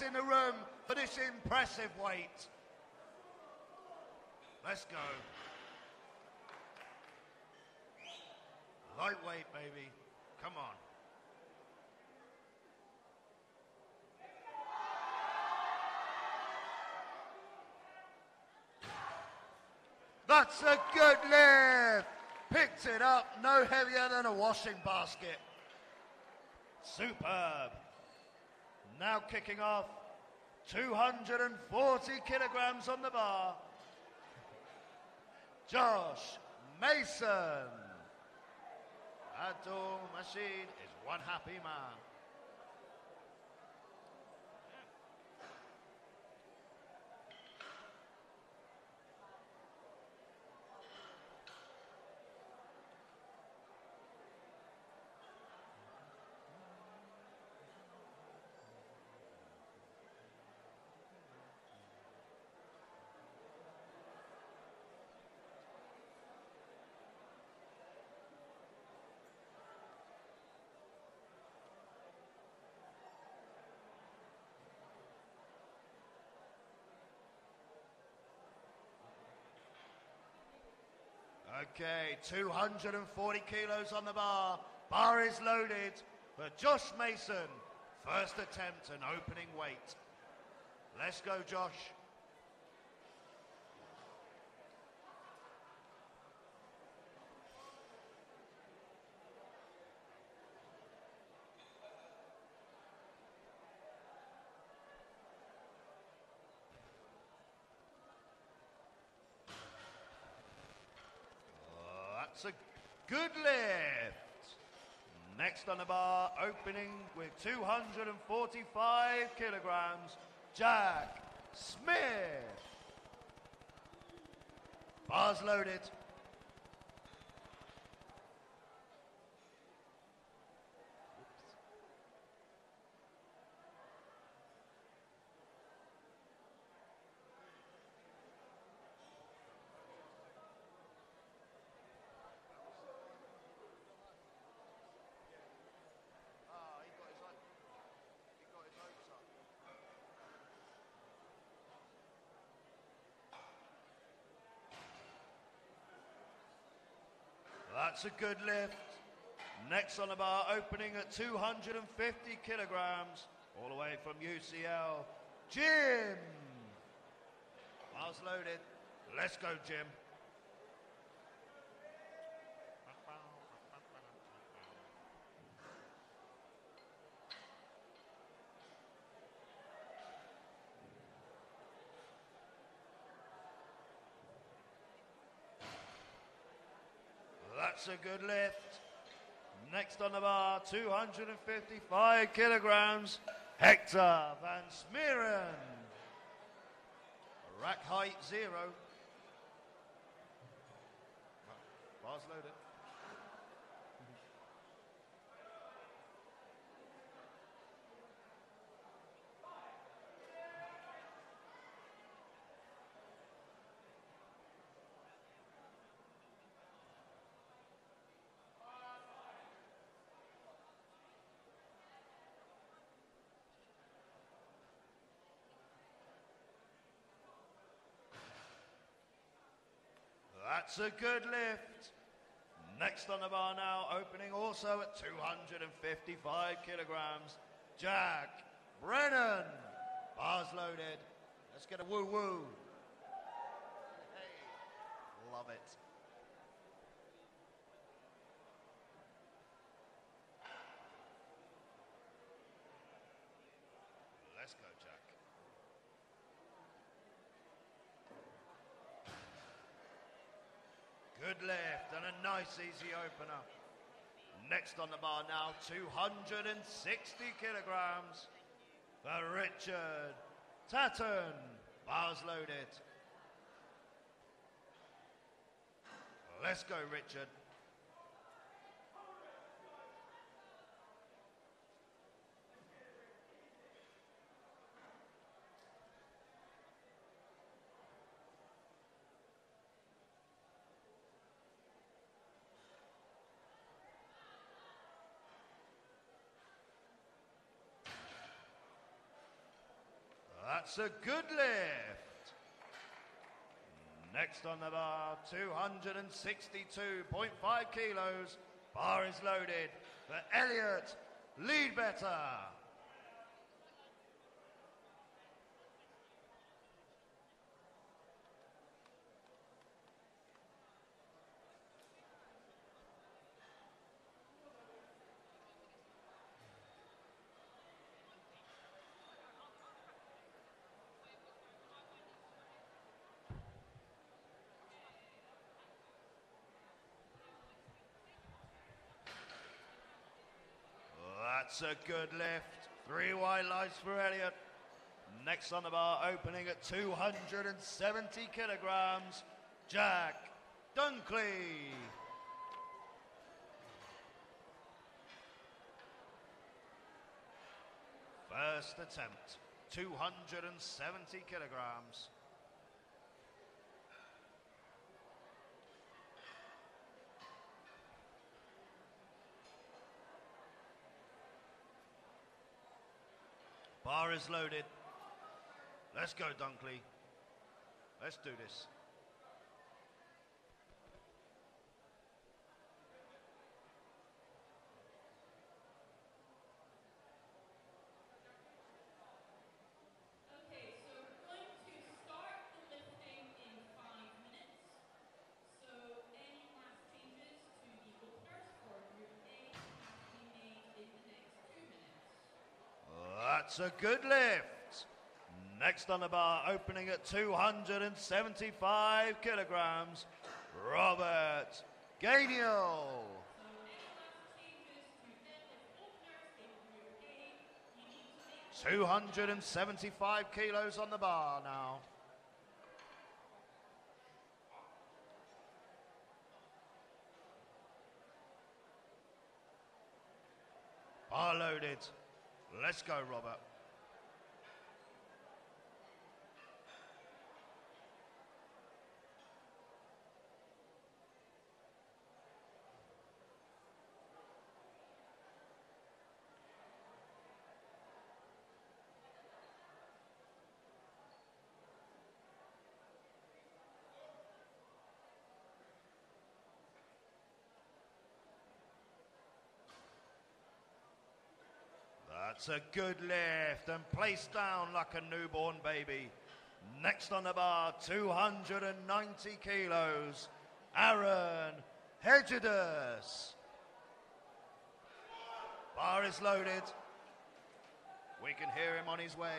in the room for this impressive weight. Let's go. Lightweight, baby. Come on. That's a good lift. Picked it up, no heavier than a washing basket. Superb. Now kicking off, 240 kilograms on the bar. Josh Mason. Abdul Mashid is one happy man. Okay, 240 kilos on the bar. Bar is loaded for Josh Mason. First attempt and opening weight. Let's go, Josh. That's a good lift. Next on the bar, opening with 245 kilograms, Jack Smith. Bars loaded. That's a good lift. Next on the bar, opening at 250 kilograms, all the way from UCL, Jim. Bars loaded. Let's go, Jim. That's a good lift. Next on the bar, 255 kilograms, Hector Van Smeren. Rack height 0. Bars loaded. That's a good lift. Next on the bar now, opening also at 255 kilograms, Jack Brennan. Bars loaded. Let's get a woo-woo. Hey, love it. Let's go, Jack. Good lift and a nice easy opener. Next on the bar now, 260 kilograms for Richard Tatton. Bars loaded. Let's go, Richard. That's a good lift. Next on the bar, 262.5 kilos. Bar is loaded for Elliot Leadbetter. That's a good lift. 3 wide lights for Elliot. Next on the bar, opening at 270 kilograms, Jack Dunkley. First attempt, 270 kilograms. Bar is loaded. Let's go, Dunkley. Let's do this. Okay, so we're going to start the lifting in 5 minutes. So any last changes to the openers for Group A have to be made in the next 2 minutes. That's a good lift. Next on the bar, opening at 275 kilograms, Robert Ganiel. So any last changes to deadlift openers in Group A, you need to make 275 kilos on the bar now. Bar loaded. Let's go, Robert. That's a good lift and placed down like a newborn baby. Next on the bar, 290 kilos, Aaron Hedges. Bar is loaded. We can hear him on his way.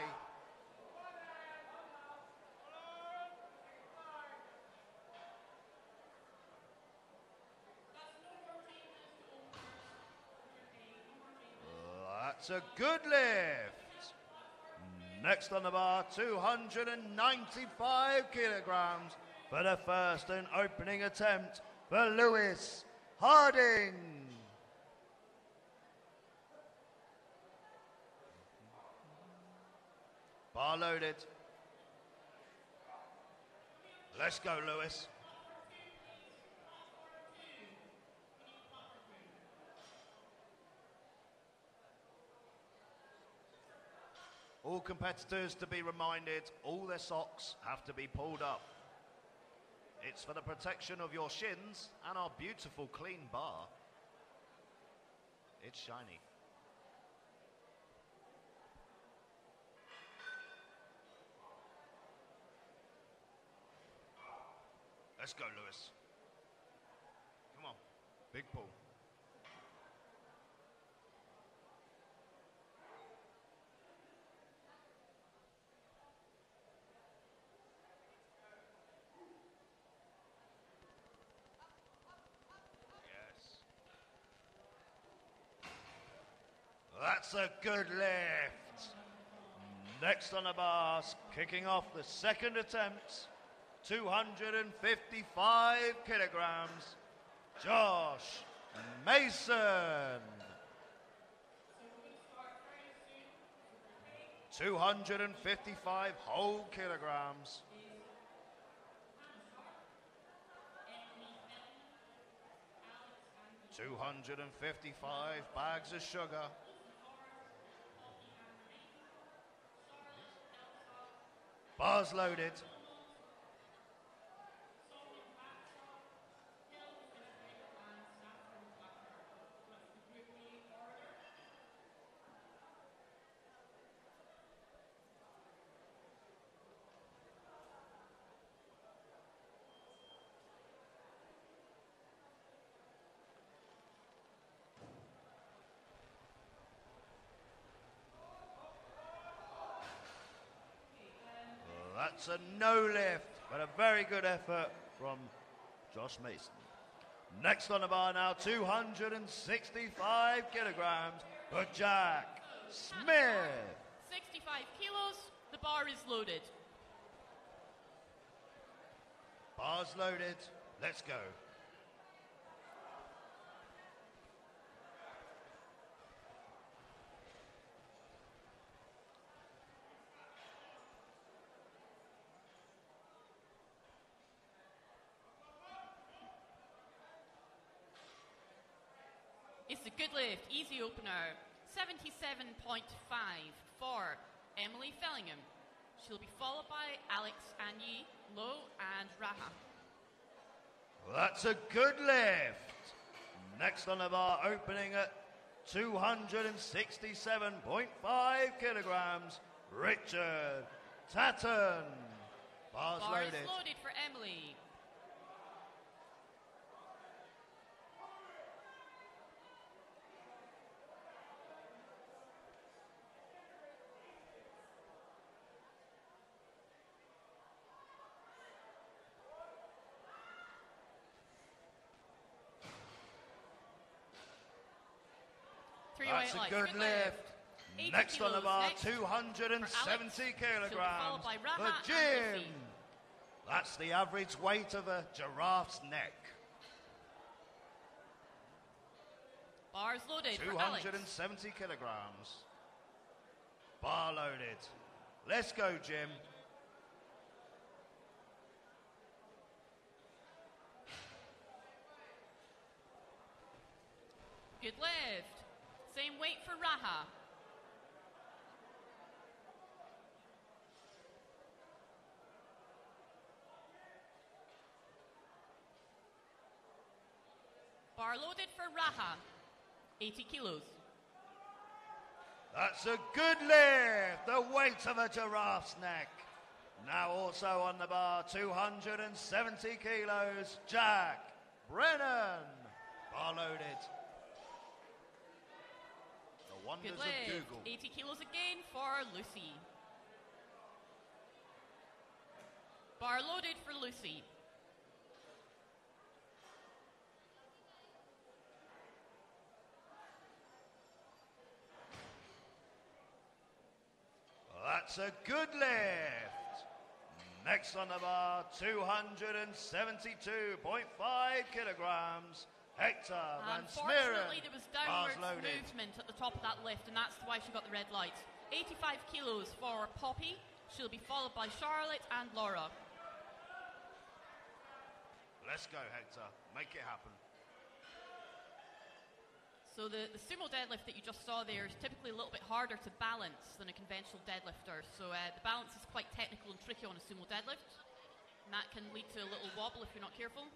That's a good lift. Next on the bar, 295 kilograms for the first and opening attempt for Lewis Harding. Bar loaded. Let's go, Lewis. All competitors to be reminded, all their socks have to be pulled up. It's for the protection of your shins and our beautiful clean bar. It's shiny. Let's go, Lewis. Come on, big pull. That's a good lift. Next on the bars, kicking off the second attempt, 255 kilograms, Josh Mason. 255 whole kilograms. 255 bags of sugar. Bars loaded. That's a no lift, but a very good effort from Josh Mason. Next on the bar now, 265 kilograms for Jack Smith. 65 kilos, the bar is loaded. Bars loaded, let's go. It's a good lift, easy opener. 77.5 for Emily Fellingham. She'll be followed by Alex Anyi, Low, and Raha. That's a good lift. Next on the bar, opening at 267.5 kilograms, Richard Tatton. Bars Bar loaded. is loaded for Emily. That's a good lift. Next on the bar, 270 kilograms for Jim. That's the average weight of a giraffe's neck. Bars loaded for Alex. 270 kilograms. Bar loaded. Let's go, Jim. Good lift. Same weight for Raha. Bar loaded for Raha. 80 kilos. That's a good lift. The weight of a giraffe's neck. Now also on the bar, 270 kilos, Jack Brennan. Bar loaded. The wonders Good of lift. Google. 80 kilos again for Lucy. Bar loaded for Lucy. That's a good lift. Next on the bar, 272.5 kilograms, Hector Van Smeren. Unfortunately, there was downward movement at the top of that lift, and that's why she got the red lights. 85 kilos for Poppy. She'll be followed by Charlotte and Laura. Let's go, Hector. Make it happen. So the sumo deadlift that you just saw there is typically a little bit harder to balance than a conventional deadlifter. So the balance is quite technical and tricky on a sumo deadlift. And that can lead to a little wobble if you're not careful.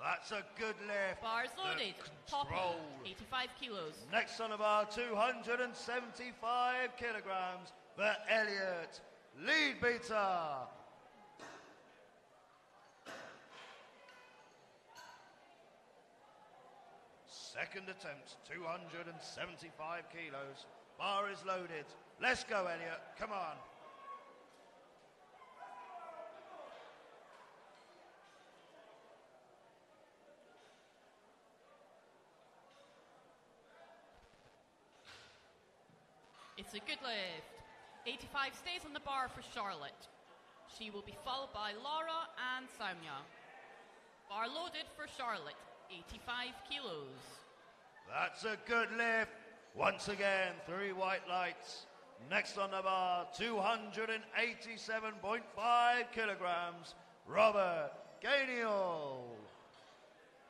That's a good lift. Bars loaded. Poppy, 85 kilos. Next on the bar, 275 kilograms for Elliot Leadbeater. Second attempt, 275 kilos. Bar is loaded. Let's go, Elliot. Come on. It's a good lift. 85 stays on the bar for Charlotte. She will be followed by Laura and Samya. Bar loaded for Charlotte. 85 kilos. That's a good lift. Once again, 3 white lights. Next on the bar, 287.5 kilograms, Robert Ganiel.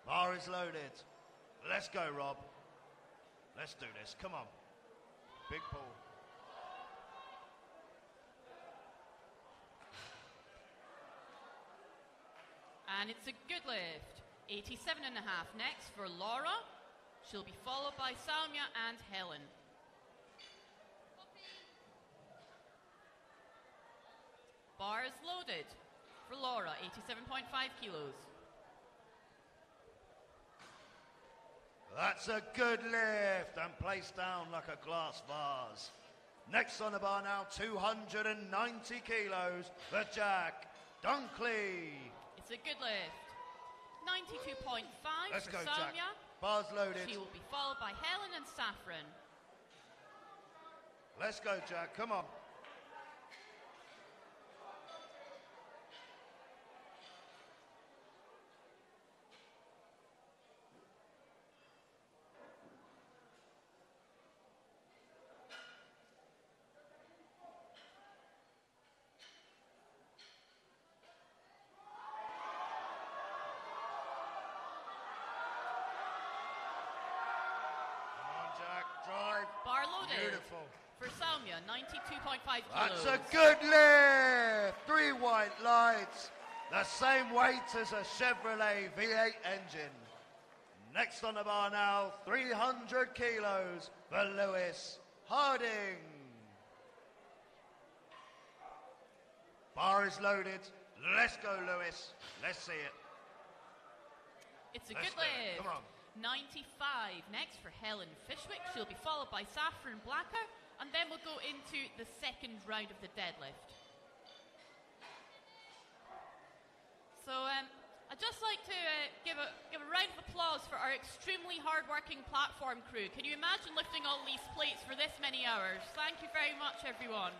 Bar is loaded. Let's go, Rob. Let's do this. Come on. Big pull. And it's a good lift. 87.5 next for Laura. She'll be followed by Salmia and Helen. Bar is loaded for Laura, 87.5 kilos. That's a good lift and placed down like a glass vase. Next on the bar now, 290 kilos for Jack Dunkley. It's a good lift. 92.5 Let's for go, Salmia. Jack. Bar's loaded. She will be followed by Helen and Saffron. Let's go, Jack. Come on. Bar loaded. Beautiful. For Salmia, 92.5 kilos. That's a good lift. 3 white lights. The same weight as a Chevrolet V8 engine. Next on the bar now, 300 kilos for Lewis Harding. Bar is loaded. Let's go, Lewis. Let's see it. It's a Let's good do it. lift. Come on. 95 next for Helen Fishwick. She'll be followed by Saffron Blacker, and then we'll go into the second round of the deadlift. So I'd just like to give a round of applause for our extremely hard-working platform crew. Can you imagine lifting all these plates for this many hours? Thank you very much, everyone.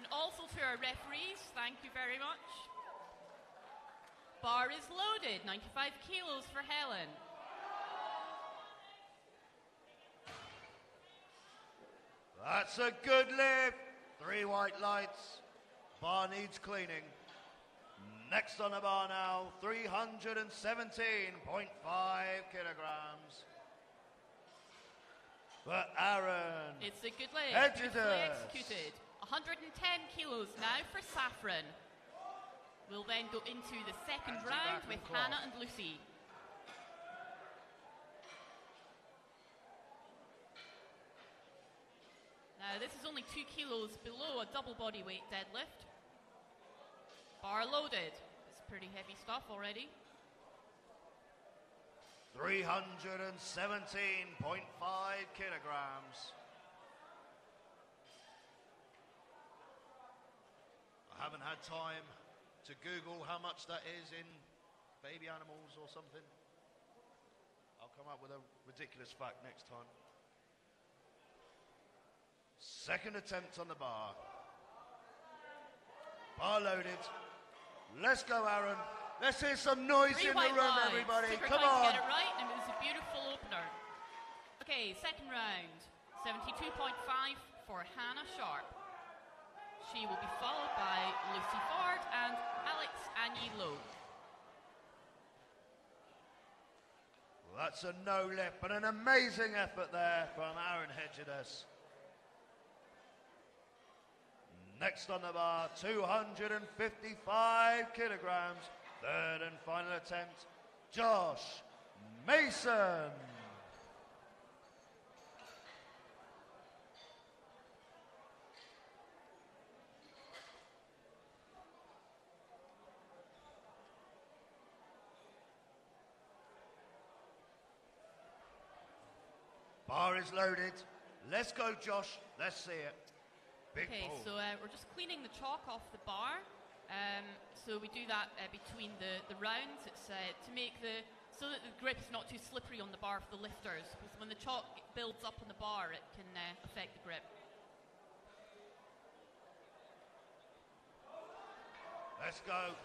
And also to our referees, thank you very much. Bar is loaded, 95 kilos for Helen. That's a good lift. 3 white lights. Bar needs cleaning. Next on the bar now, 317.5 kilograms. For Aaron. It's a good lift. Hedges. Beautifully executed. 110 kilos now for Saffron. We'll then go into the second round with Hannah and Lucy. Now, this is only 2 kilos below a double body weight deadlift. Bar loaded. It's pretty heavy stuff already. 317.5 kilograms. I haven't had time to Google how much that is in baby animals or something. I'll come up with a ridiculous fact next time. Second attempt on the bar. Bar loaded. Let's go, Aaron. Let's hear some noise 3 in the white room, lights. everybody. Super Come trying on. to get it right, and it was a beautiful opener. Okay, second round. 72.5 for Hannah Sharp. She will be followed by Lucy Ford and Alex Annie Lowe. Well, that's a no lip, but an amazing effort there from Aaron Hedges. Next on the bar, 255 kilograms. Third and final attempt, Josh Mason. Bar is loaded. Let's go, Josh. Let's see it. Big Okay, ball. so we're just cleaning the chalk off the bar. So we do that between the rounds. It's to make so that the grip is not too slippery on the bar for the lifters. Because when the chalk builds up on the bar, it can affect the grip. Let's go.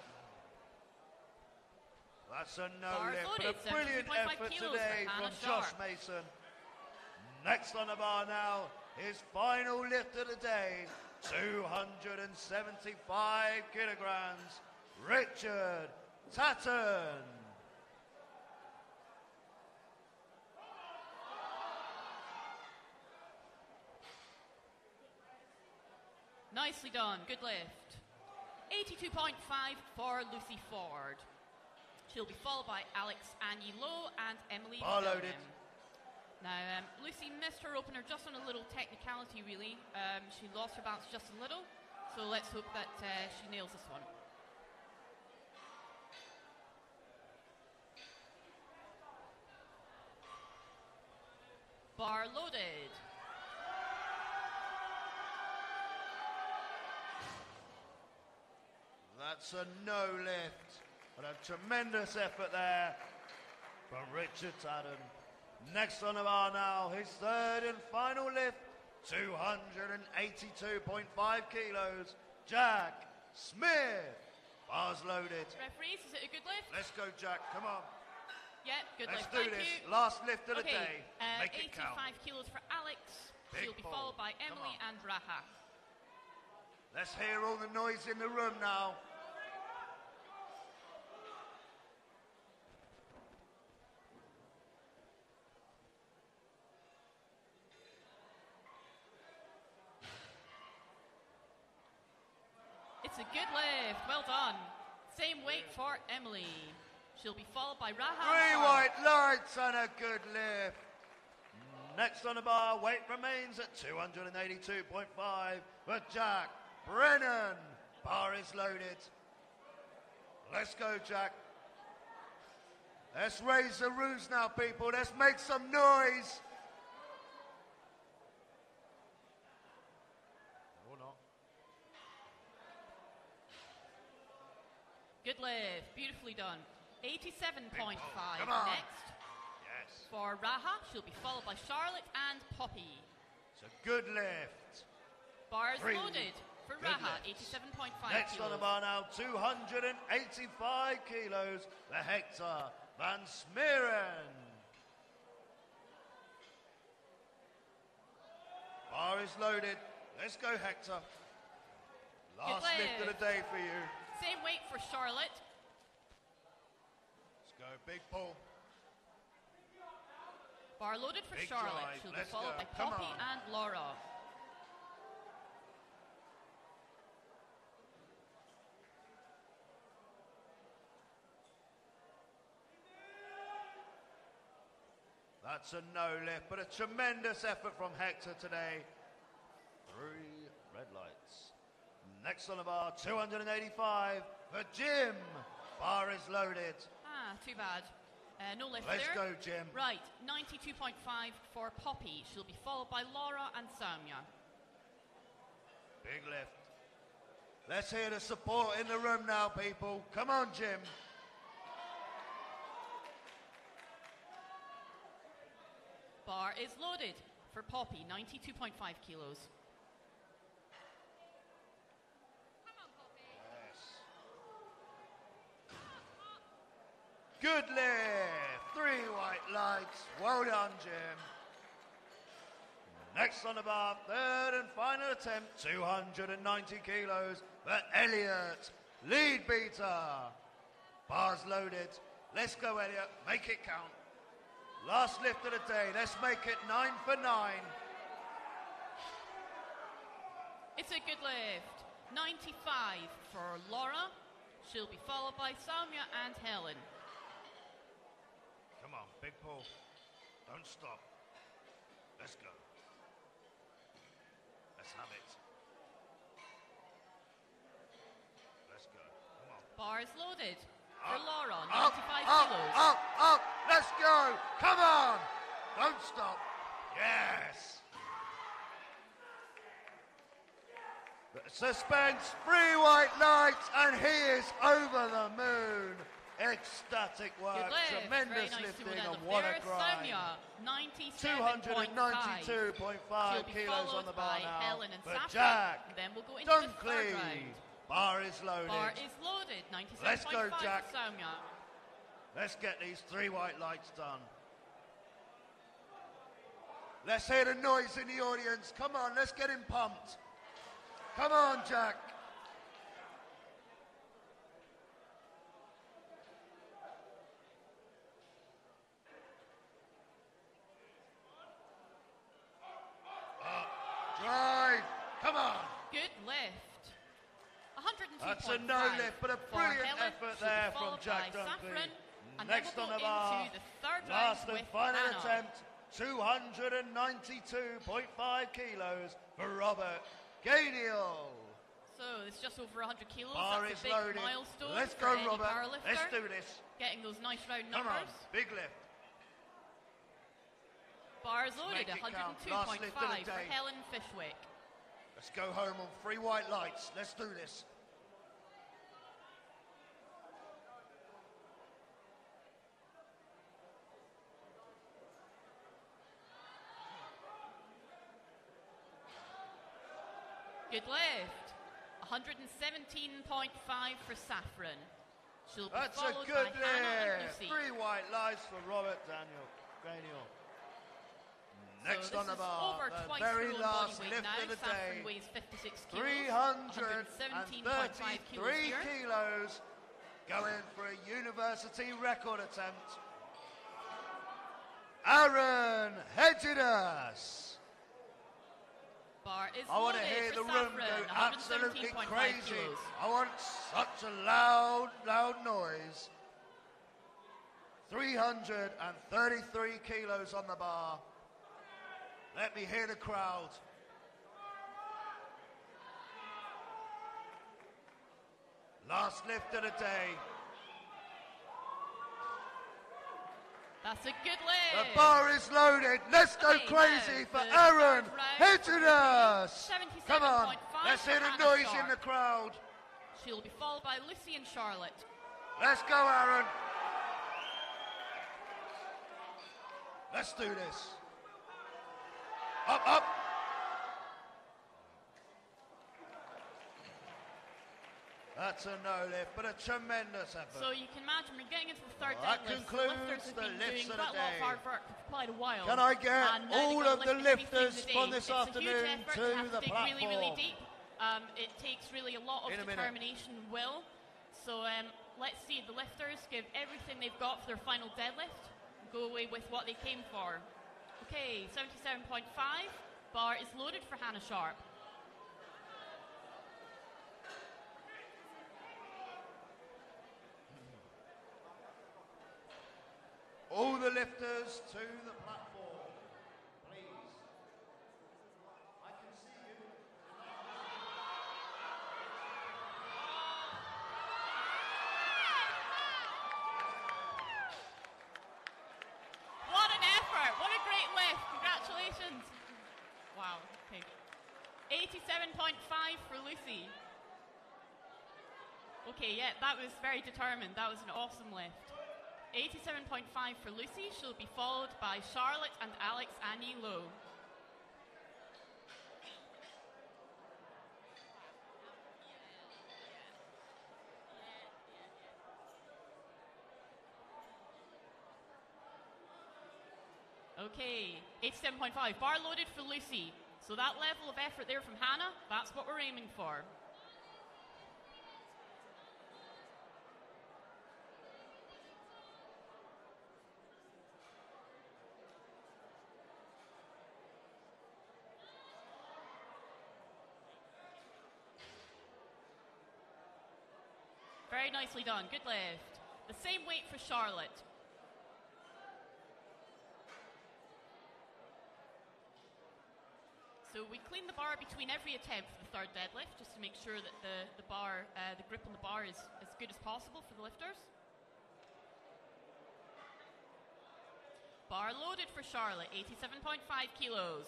That's a no Bar lift, loaded, but a brilliant 72.5 effort kilos today for from Hannah Josh Sharp. Mason. Next on the bar now, his final lift of the day, 275 kilograms, Richard Tatton. Nicely done, good lift. 82.5 for Lucy Ford. She'll be followed by Alex Annie Lowe and Emily Bar loaded. Dillon. Now, Lucy missed her opener just on a little technicality, really. She lost her balance just a little, so let's hope that she nails this one. Bar loaded. That's a no lift, but a tremendous effort there from Richard Taddon. Next on the bar now, his third and final lift, 282.5 kilos, Jack Smith. Bars loaded. Referees, is it a good lift? Let's go, Jack, come on. Yeah, good Let's lift. do Thank this. you. Last lift of the Okay, day. Make it 85 count. kilos for Alex. Big She'll be pull. followed by Come Emily on. and Raha. Let's hear all the noise in the room now. It's a good lift. Well done. Same weight for Emily. She'll be followed by Raha. Three white lights and a good lift. Next on the bar, weight remains at 282.5 for Jack Brennan. Bar is loaded. Let's go, Jack. Let's raise the roofs now, people. Let's make some noise. Or not. Good lift. Beautifully done. 87.5 Come on. next. Yes. For Raha, she'll be followed by Charlotte and Poppy. It's a good lift. Bars Three loaded for good Raha, lifts. 87.5 Next on the kilos. bar now, 285 kilos, the Hector Van Smeren. Bar is loaded. Let's go, Hector. Last lift of the day for you. Same weight for Charlotte. Let's go, big pull. Bar loaded for Big Charlotte. drive. She'll Let's be followed go. by Come Poppy on. and Laura. That's a no lift, but a tremendous effort from Hector today. 3 red lights. Next on the bar, 285 for Jim. Bar is loaded. Ah, too bad. No lift Let's there. go, Jim. Right, 92.5 for Poppy. She'll be followed by Laura and Samya. Big lift. Let's hear the support in the room now, people. Come on, Jim. Bar is loaded for Poppy, 92.5 kilos. Good lift. 3 white lights. Well done, Jim. Next on the bar, third and final attempt, 290 kilos for Elliot Leadbeater. Bars loaded. Let's go, Elliot. Make it count. Last lift of the day. Let's make it 9 for 9. It's a good lift. 95 for Laura. She'll be followed by Samya and Helen. Come on, big pull. Don't stop. Let's go. Let's have it. Let's go. Come on. Bars loaded for Up, Laura, up, 95 up, kilos. up. Let's go. Come on. Don't stop. Yes. Suspense, 3 white lights, and he is over the moon. Ecstatic work, Good lift. tremendous Very nice lifting, to and what a grind. Samya, 97.5. 292.5 She'll be kilos on followed the bar by now. Helen and For Sasha. Jack Then we'll go into the third Dunkley. round. Bar is loaded. Bar is loaded, 97.5 Let's go, Jack. for Samya. Let's get these 3 white lights done. Let's hear the noise in the audience. Come on, let's get him pumped. Come on, Jack. Drive. Come on. Good lift. 102.5 That's a no lift, but a for brilliant Helen. effort She'll be there from followed Jack by Dunkley. Saffron, and Next then on we'll the go bar, into the third last round and with final Anna. attempt, 292.5 kilos for Robert Gainiel. So it's just over 100 kilos. Bar That's is a big loaded. milestone Let's for go, any Robert. powerlifter. Let's do this. Getting those nice round Come on, numbers. big lift. Bar is loaded, Make it count. Last lift of the 102.5 for day. Helen Fishwick. Let's go home on 3 white lights. Let's do this. Good lift. 117.5 for Saffron. She'll be That's a followed good by Hannah and lift. Lucy. 3 white lights for Robert Gainiel. Next so on the this is bar, over the twice very her own last body weight lift now. of the Saffron day. weighs 56 kilos. 117.5 kilos 333 here. kilos, going for a university record attempt. Aaron Hedgedas. Bar is I want to loaded hear for the room Saffron, go absolutely 117.5 crazy. kilos. I want such a loud noise. 333 kilos on the bar. Let me hear the crowd. Last lift of the day. That's a good lift. The bar is loaded. Let's go Okay, crazy now for the Aaron third round. Hedgedas. Come on, 77.5 let's hear for the Hannah noise Sharp. in the crowd. She'll be followed by Lucy and Charlotte. Let's go, Aaron. Let's do this. Up. That's a no lift, but a tremendous effort. So you can imagine we're getting into the third Well, that deadlift. concludes The lifters have the been lifts doing of quite the a lot of day. hard work for quite a while. Can I get And now they've all got of to the lift everything lifters today. from this It's a huge afternoon effort. to You have the to dig really, really platform? deep. It takes really a lot of In a minute. determination and will. So let's see, the lifters give everything they've got for their final deadlift. Go away with what they came for. Okay, 77.5. Bar is loaded for Hannah Sharp. All the lifters to the platform, please. I can see you. What an effort! What a great lift! Congratulations! Wow, okay. 87.5 for Lucy. Okay, yeah, that was very determined. That was an awesome lift. 87.5 for Lucy. She'll be followed by Charlotte and Alex Annie Lowe. Okay, 87.5. Bar loaded for Lucy. So that level of effort there from Hannah, that's what we're aiming for. Very nicely done. Good lift. The same weight for Charlotte. So we clean the bar between every attempt for the third deadlift, just to make sure that the bar, the grip on the bar is as good as possible for the lifters. Bar loaded for Charlotte, 87.5 kilos.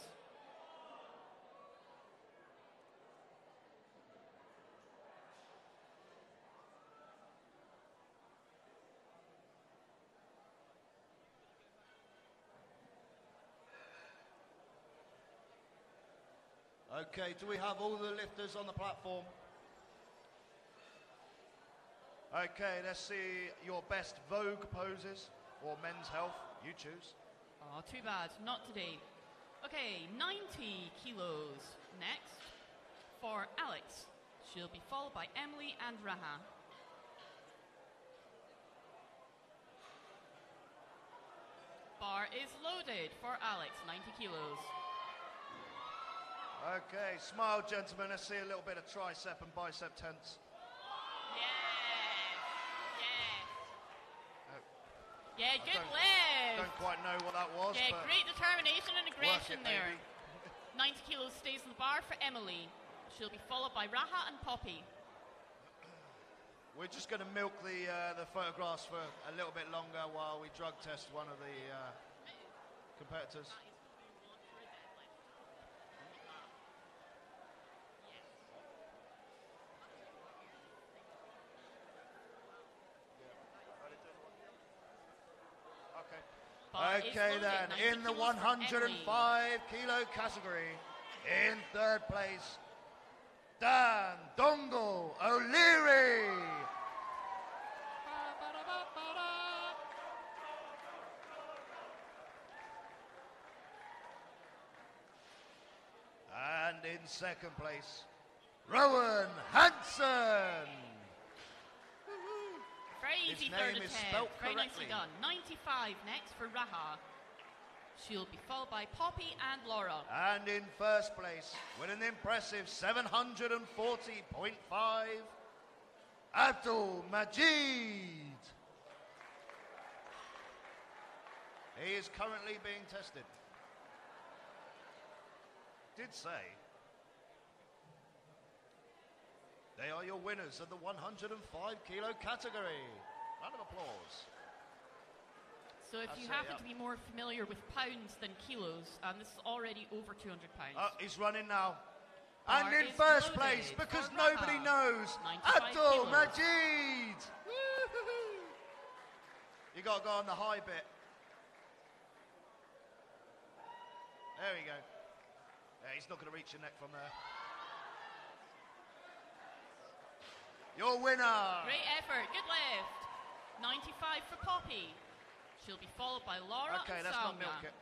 Okay, do we have all the lifters on the platform? Okay, let's see your best Vogue poses or Men's Health. You choose. Oh, too bad. Not today. Okay, 90 kilos next for Alex. She'll be followed by Emily and Raha. Bar is loaded for Alex, 90 kilos. Okay, smile, gentlemen. Let's see a little bit of tricep and bicep tense. Yes. Yes. Oh, Yeah, I good don't lift. quite know what that was, Yeah, but great determination and work aggression it, there. maybe. 90 kilos stays in the bar for Emily. She'll be followed by Raha and Poppy. We're just going to milk the photographs for a little bit longer while we drug test one of the competitors. Bar is Okay loaded, then, 90 in the kilos for 105 kilo category, in third place, Dan Dongo O'Leary. And in second place, Rowan Hansen. Very His easy name third is attempt. spelt Very nicely correctly. done. 95 next for Raha. She'll be followed by Poppy and Laura. And in first place, with an impressive 740.5, Abdul Majid. He is currently being tested. Did say they are your winners of the 105 kilo category. Round of applause. So if That's you it, happen yeah. to be more familiar with pounds than kilos, this is already over 200 pounds. He's running now. Bar And in is first loaded place, for because Raha. nobody knows, 95 Abdul kilos. Majid. Woo-hoo-hoo. You got to go on the high bit. There we go. Yeah, he's not going to reach your neck from there. Your winner. Great effort. Good lift. 95 for Poppy. She'll be followed by Laura Okay, and let's not Salma. milk it.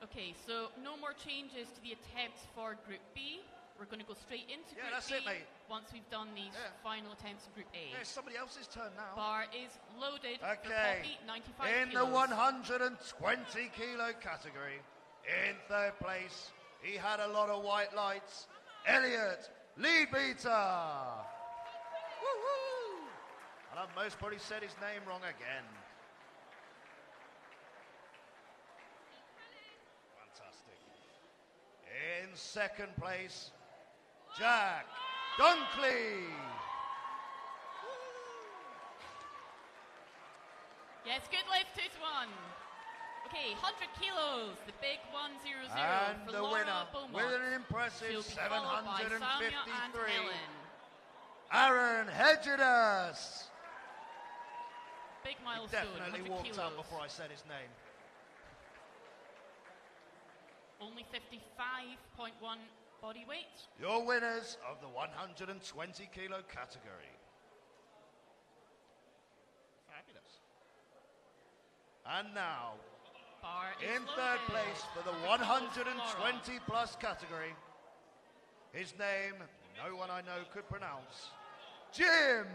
Okay, so no more changes to the attempts for Group B. We're going to go straight into Yeah, Group that's B it, mate. once we've done these Yeah. final attempts in Group A. Yeah, it's somebody else's turn now. Bar is loaded for Okay. Poppy, 95 In kilos. the 120 kilo category, in third place, he had a lot of white lights. Elliot Leadbeater. Woo-hoo! And I've most probably said his name wrong again. Fantastic. In second place, Jack Dunkley. Yes, good lift, 2-1. Okay, 100 kilos, the big 100 And for the Laura winner Beaumont. with an impressive She'll be followed by Samia and 753, Helen. Aaron Hedgedas. Big He milestone, definitely 100 walked kilos. out before I said his name. Only 55.1 body weight. Your winners of the 120 kilo category. Fabulous. And now, Bar is in third loaded. place for the 100 kilos for 120 Laura. plus category, his name, no one I know could pronounce, Jim.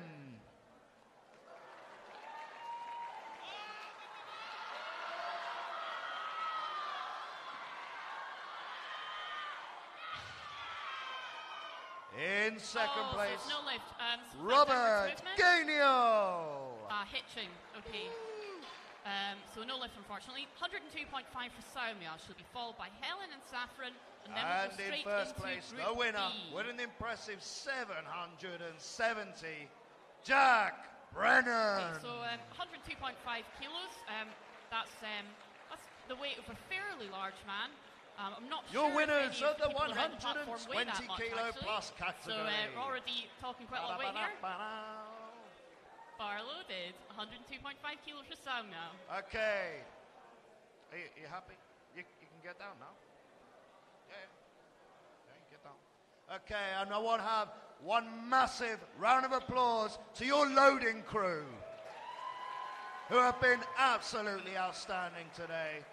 In second Oh, so place, it's no lift. Some Robert movement. Gainio. Hitching, okay. So no lift, unfortunately. 102.5 for Saumya. She'll be followed by Helen and Saffron. And then we'll And go in straight first into place, Group the winner B. with an impressive 770, Jack Brennan. Okay, so 102.5 kilos. That's the weight of a fairly large man. I'm not Your sure winners if any of the people around the platform weigh that 120 much, kilo actually. plus So category. we're already talking quite a lot of weight here. Bar loaded, 102.5 kilos for Saumya. Okay. Are you happy? You can get down now. Yeah. Yeah, get down. Okay, and I want to have one massive round of applause to your loading crew, who have been absolutely outstanding today.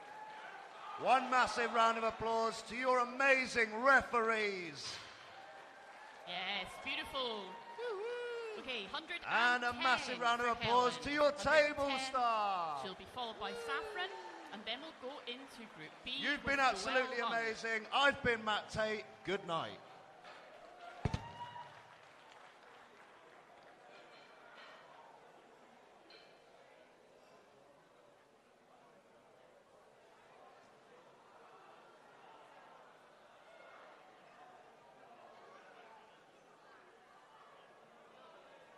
One massive round of applause to your amazing referees. Yes, beautiful. Okay, 110. And a massive round of for applause Helen. to your 110. table staff. She'll be followed by Saffron. and then we'll go into Group B. You've with been absolutely Joelle Hung. amazing. I've been Matt Tate. Good night.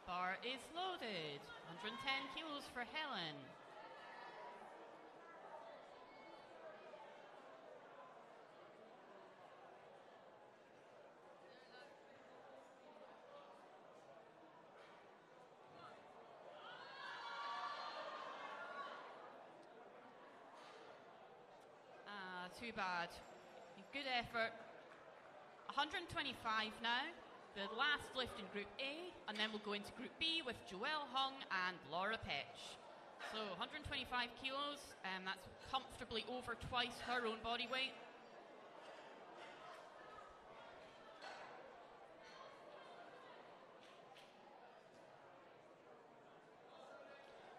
Bar is loaded. 110 kilos for Helen. Too bad. Good effort. 125 now. The last lift in Group A, and then we'll go into Group B with Joelle Hung and Laura Petch. So 125 kilos, that's comfortably over twice her own body weight.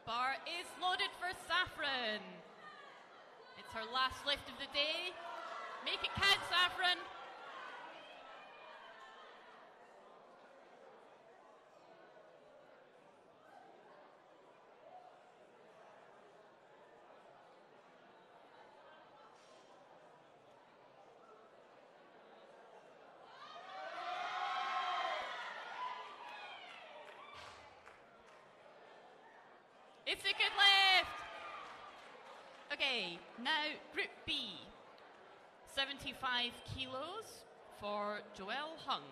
Bar is loaded for Saffron. It's her last lift of the day. Make it count, Saffron. It's a good lift. Okay, now Group B. 75 kilos for Joelle Hung.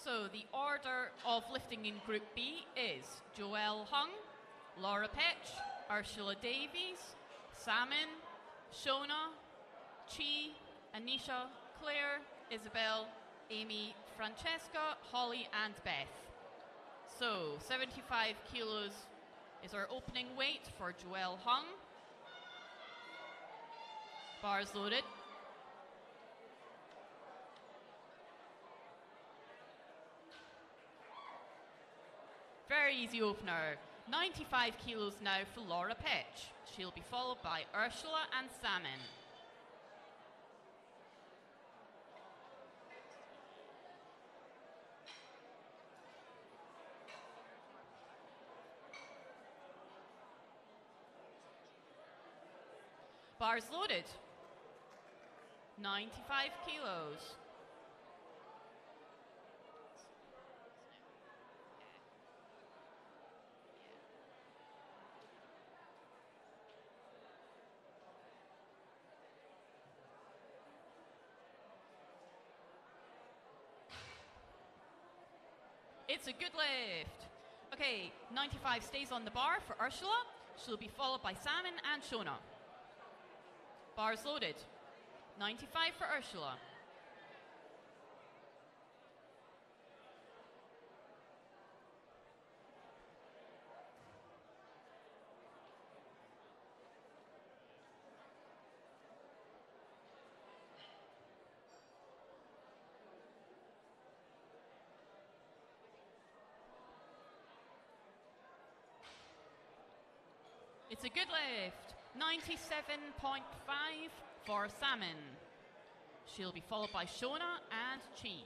So the order of lifting in Group B is Joelle Hung, Laura Petch, Ursula Davies, Salmon, Shona, Chi, Anisha, Claire, Isabel, Amy, Francesca, Holly and Beth. So 75 kilos is our opening weight for Joelle Hung. Bars loaded. Very easy opener. 95 kilos now for Laura Petch. She'll be followed by Ursula and Salmon. Bars loaded. 95 kilos. It's a good lift. Okay, 95 stays on the bar for Ursula. She'll be followed by Salmon and Shona. Bars loaded. 95 for Ursula. It's a good lift. 97.5 for Salmon. She'll be followed by Shona and Chi.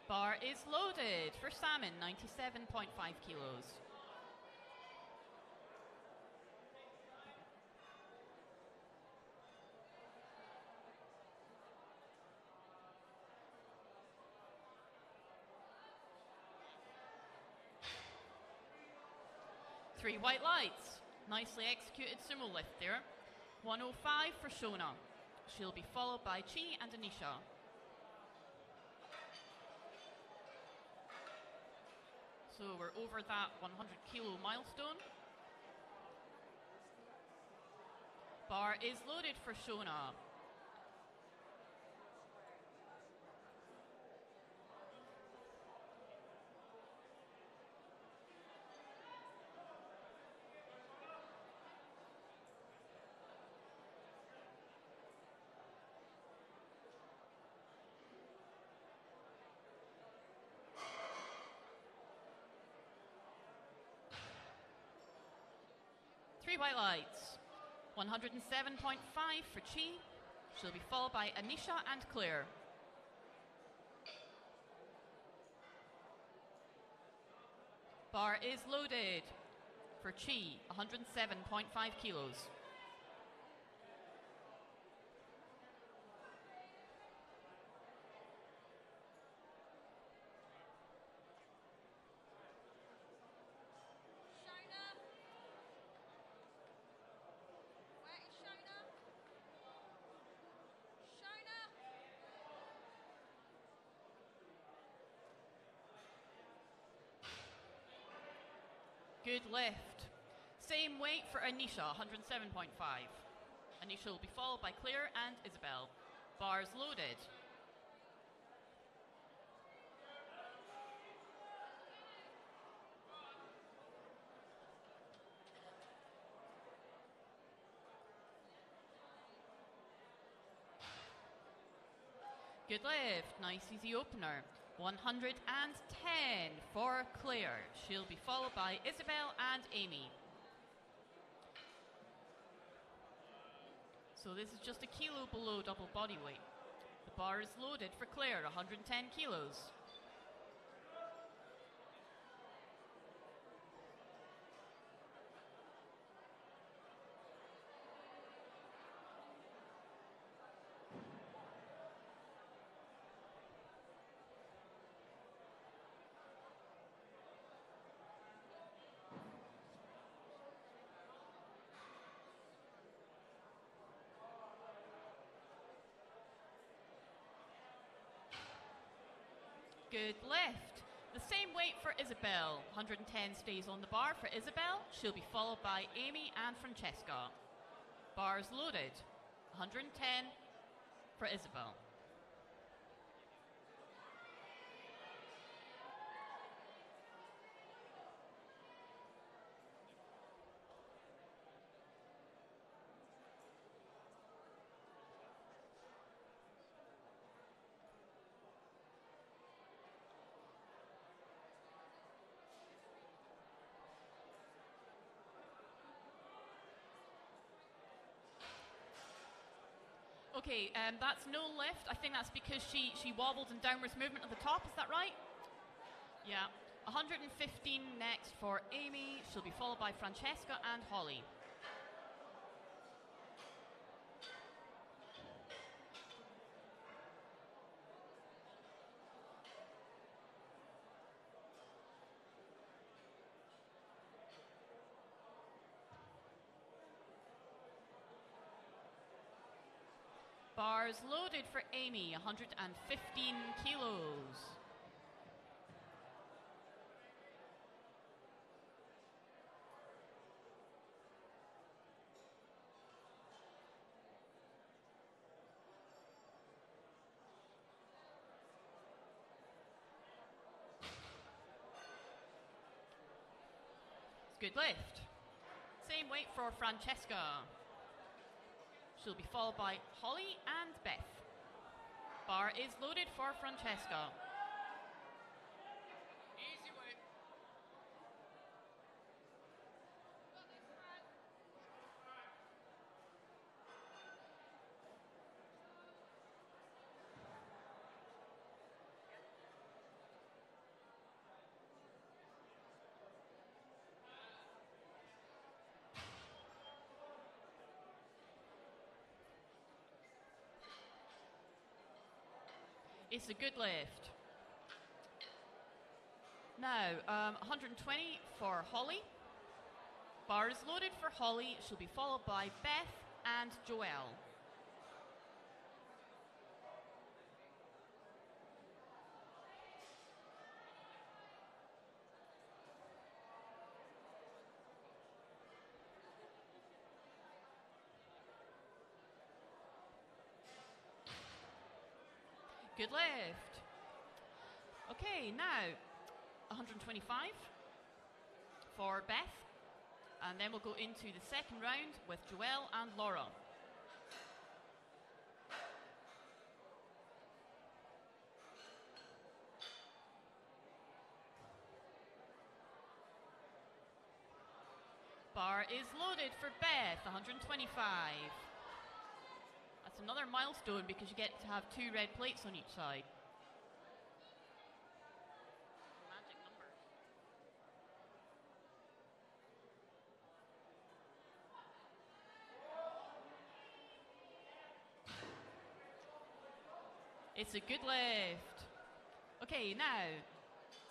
Bar is loaded for Salmon, 97.5 kilos. Three white lights. Nicely executed sumo lift there. 105 for Shona. She'll be followed by Chi and Anisha. So we're over that 100 kilo milestone. Bar is loaded for Shona. 3 white lights. 107.5 for Chi. She'll be followed by Anisha and Claire. Bar is loaded for Chi, 107.5 kilos. Good lift. Same weight for Anisha, 107.5. Anisha will be followed by Claire and Isabel. Bars loaded. Good lift. Nice easy opener. 110 for Claire. She'll be followed by Isabel and Amy. So this is just a kilo below double body weight. The bar is loaded for Claire, 110 kilos. Good lift. The same weight for Isabel. 110 stays on the bar for Isabel. She'll be followed by Amy and Francesca. Bars loaded. 110 for Isabel. Okay, that's no lift. I think that's because she wobbled in downwards movement at the top. Is that right? Yeah. 115 next for Amy. She'll be followed by Francesca and Holly. Bars loaded for Amy, 115 kilos. Good lift. Same weight for Francesca. She'll be followed by Holly and Beth. Bar is loaded for Francesca. Easy weight. It's a good lift. Now, 120 for Holly. Bar is loaded for Holly. She'll be followed by Beth and Joelle. Good lift. Okay, now 125 for Beth. And then we'll go into the second round with Joelle and Laura. Bar is loaded for Beth, 125. That's another milestone because you get to have 2 red plates on each side. Magic number. It's a good lift. Okay, now,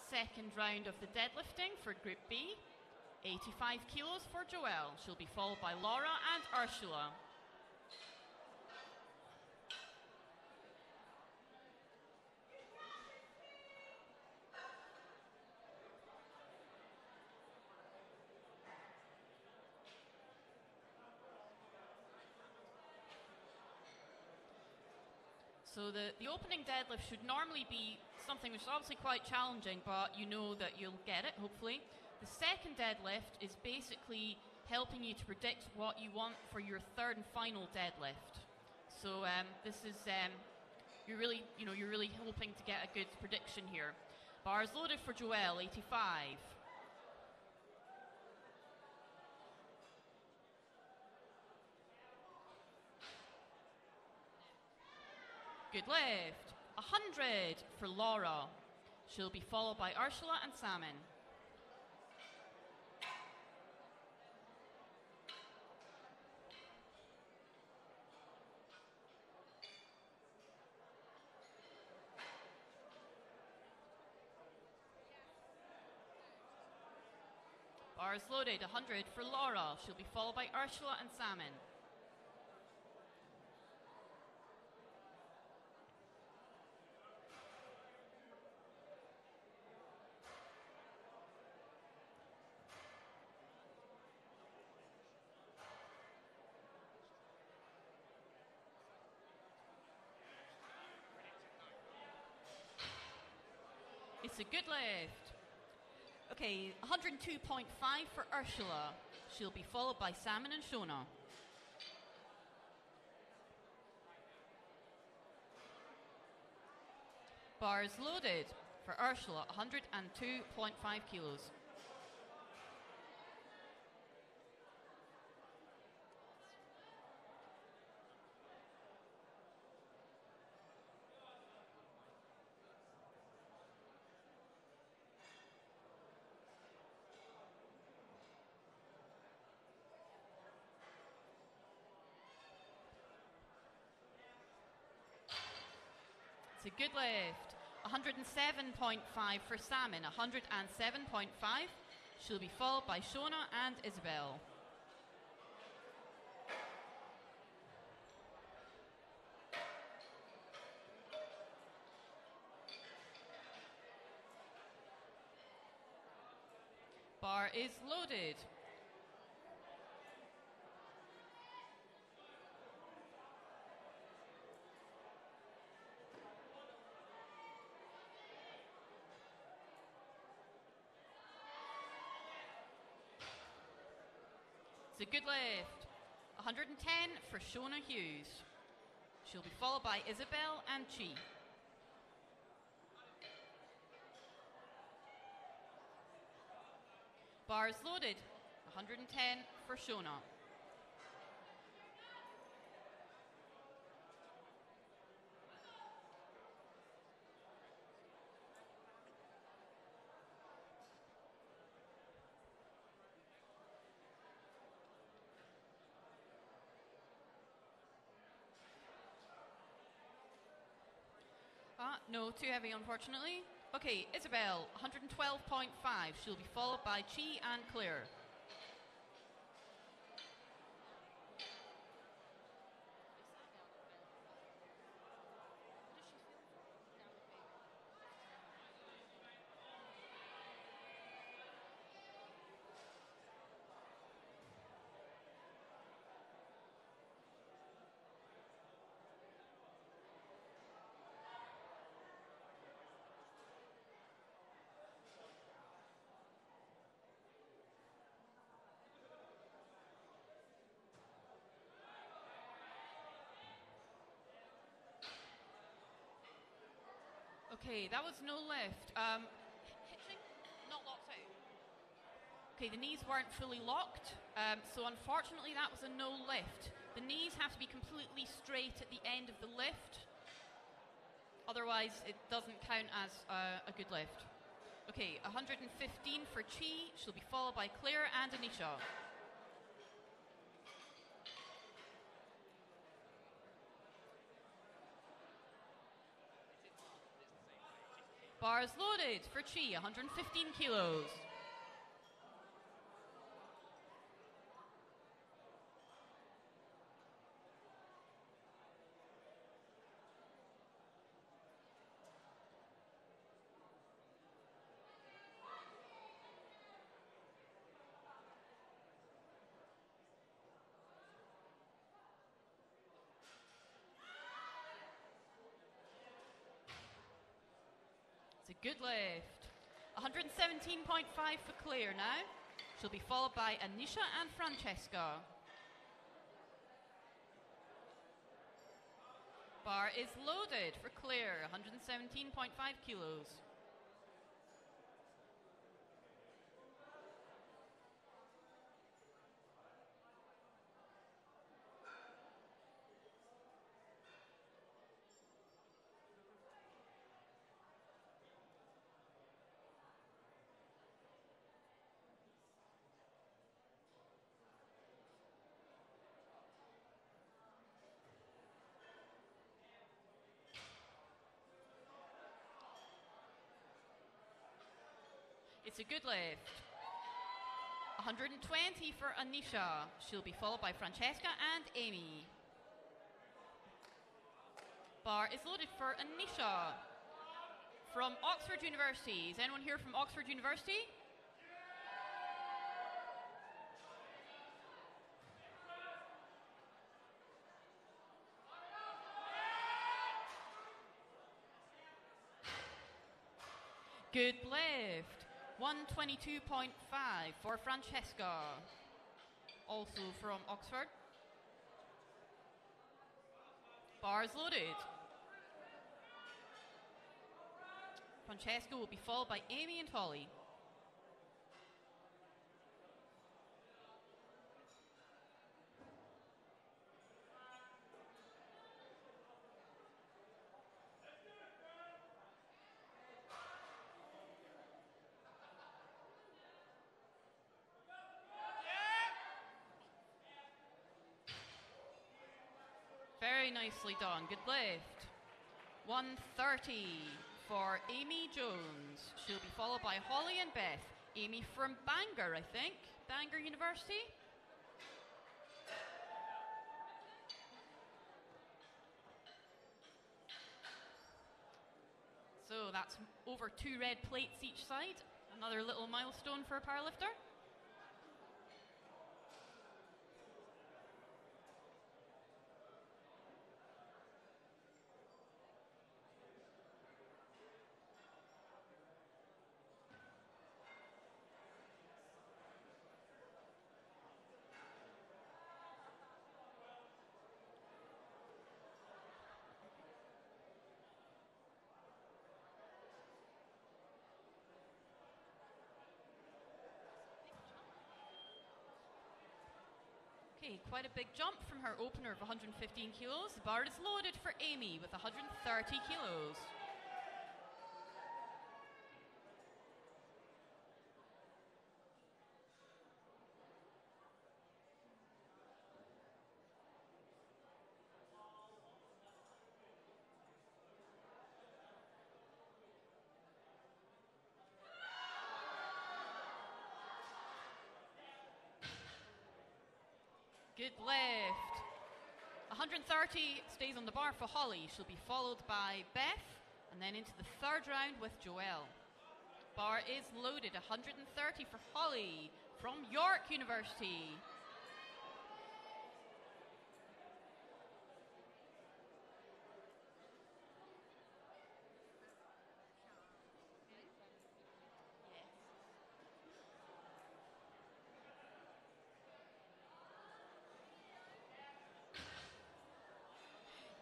second round of the deadlifting for Group B. 85 kilos for Joelle. She'll be followed by Laura and Ursula. So the opening deadlift should normally be something which is obviously quite challenging, but you know that you'll get it, hopefully. The second deadlift is basically helping you to predict what you want for your third and final deadlift. So this is you're really hoping to get a good prediction here. Bars loaded for Joelle, 85. Good lift. 100 for Laura. She'll be followed by Ursula and Salmon. Bars loaded, 100 for Laura. She'll be followed by Ursula and Salmon. It's a good lift. Okay, 102.5 for Ursula. She'll be followed by Salmon and Shona. Bars loaded for Ursula, 102.5 kilos. It's a good lift. 107.5 for Salmon, 107.5. She'll be followed by Shona and Isabel. Bar is loaded. It's a good lift. 110 for Shona Hughes. She'll be followed by Isabel and Chi. Bars loaded. 110 for Shona. No, too heavy, unfortunately. Okay, Isabel, 112.5. She'll be followed by Chi and Claire. Okay, that was no lift. Hitching, not locked out. Okay, the knees weren't fully locked, so unfortunately that was a no lift. The knees have to be completely straight at the end of the lift, otherwise it doesn't count as a good lift. Okay, 115 for Chi. She'll be followed by Claire and Anisha. Bars loaded for Chi, 115 kilos. It's a good lift. 117.5 for Claire now. She'll be followed by Anisha and Francesca. Bar is loaded for Claire, 117.5 kilos. It's a good lift. 120 for Anisha. She'll be followed by Francesca and Amy. Bar is loaded for Anisha from Oxford University. Is anyone here from Oxford University? Good lift. 122.5 for Francesca, also from Oxford. Bars loaded. Francesca will be followed by Amy and Holly. Very nicely done. Good lift. 130 for Amy Jones. She'll be followed by Holly and Beth. Amy from Bangor, I think. Bangor University. So that's over 2 red plates each side. Another little milestone for a powerlifter. Okay, quite a big jump from her opener of 115 kilos. The bar is loaded for Amy with 130 kilos. Good lift. 130 stays on the bar for Holly. She'll be followed by Beth, and then into the third round with Joelle. Bar is loaded. 130 for Holly from York University.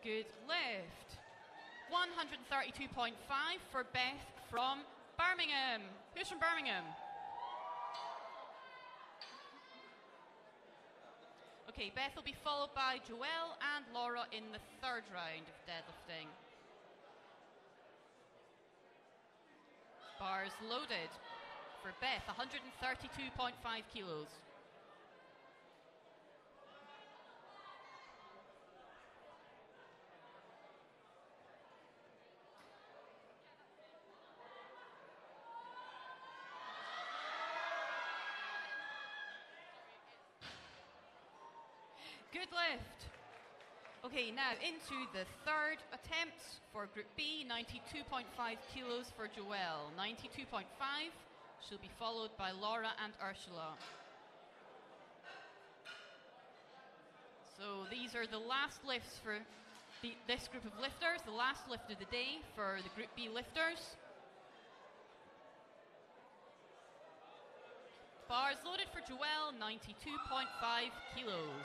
Good lift. 132.5 for Beth from Birmingham. Who's from Birmingham? Okay, Beth will be followed by Joelle and Laura in the third round of deadlifting. Bars loaded for Beth, 132.5 kilos. Good lift. Okay, now into the third attempt for Group B, 92.5 kilos for Joelle. 92.5. She'll be followed by Laura and Ursula. So these are the last lifts for this group of lifters, the last lift of the day for the Group B lifters. Bars loaded for Joelle, 92.5 kilos.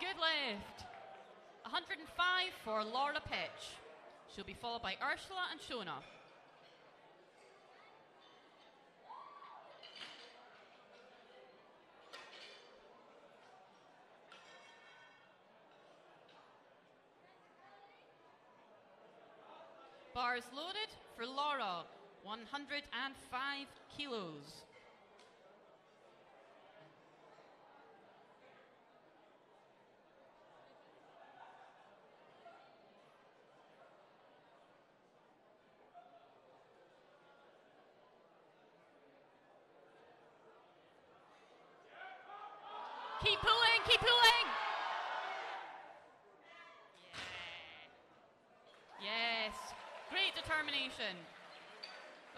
Good lift. 105 for Laura Pitch. She'll be followed by Ursula and Shona. Bars loaded for Laura, 105 kilos. Keep pulling, keep pulling! Yeah. Yes, great determination.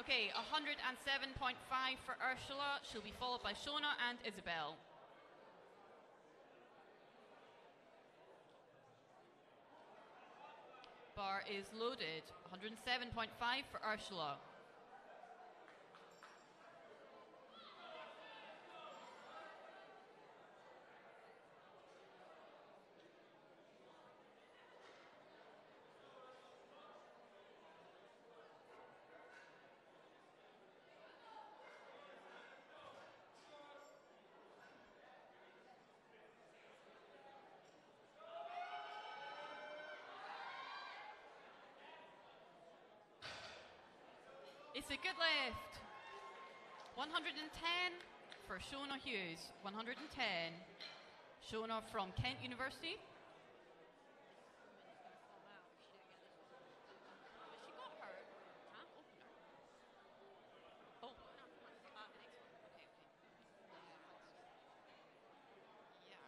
Okay, 107.5 for Ursula. She'll be followed by Shona and Isabel. Bar is loaded. 107.5 for Ursula. It's a good lift. 110 for Shona Hughes. 110. Shona from Kent University. She got her. Can't open her. Oh. Okay. Yes.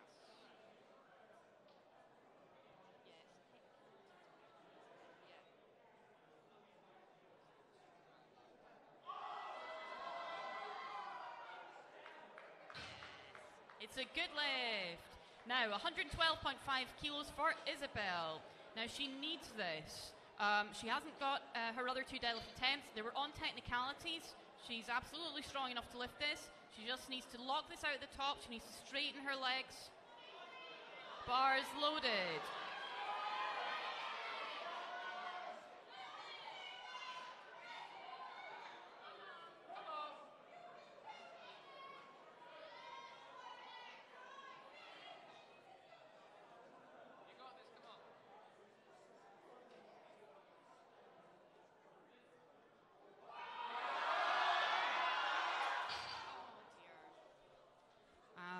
It's a good lift. Now, 112.5 kilos for Isabel. Now, she needs this. She hasn't got her other two deadlift attempts. They were on technicalities. She's absolutely strong enough to lift this. She just needs to lock this out at the top. She needs to straighten her legs. Bars loaded.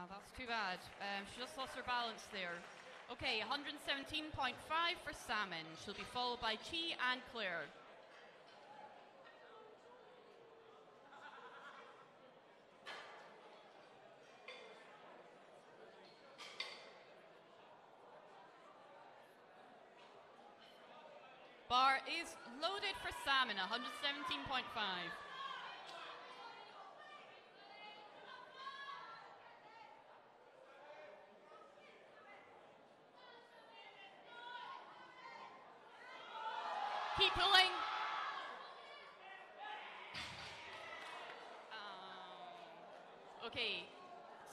That's too bad. She just lost her balance there. Okay, 117.5 for Salmon. She'll be followed by Chi and Claire. Bar is loaded for Salmon, 117.5. Keep pulling. Okay,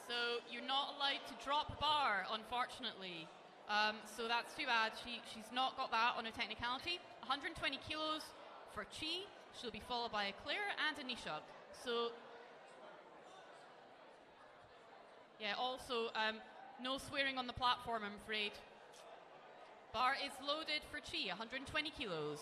so you're not allowed to drop bar, unfortunately. So that's too bad. She's not got that on her technicality. 120 kilos for Chi. She'll be followed by a Claire and a Nisha. So, yeah, also, no swearing on the platform, I'm afraid. Bar is loaded for Chi, 120 kilos.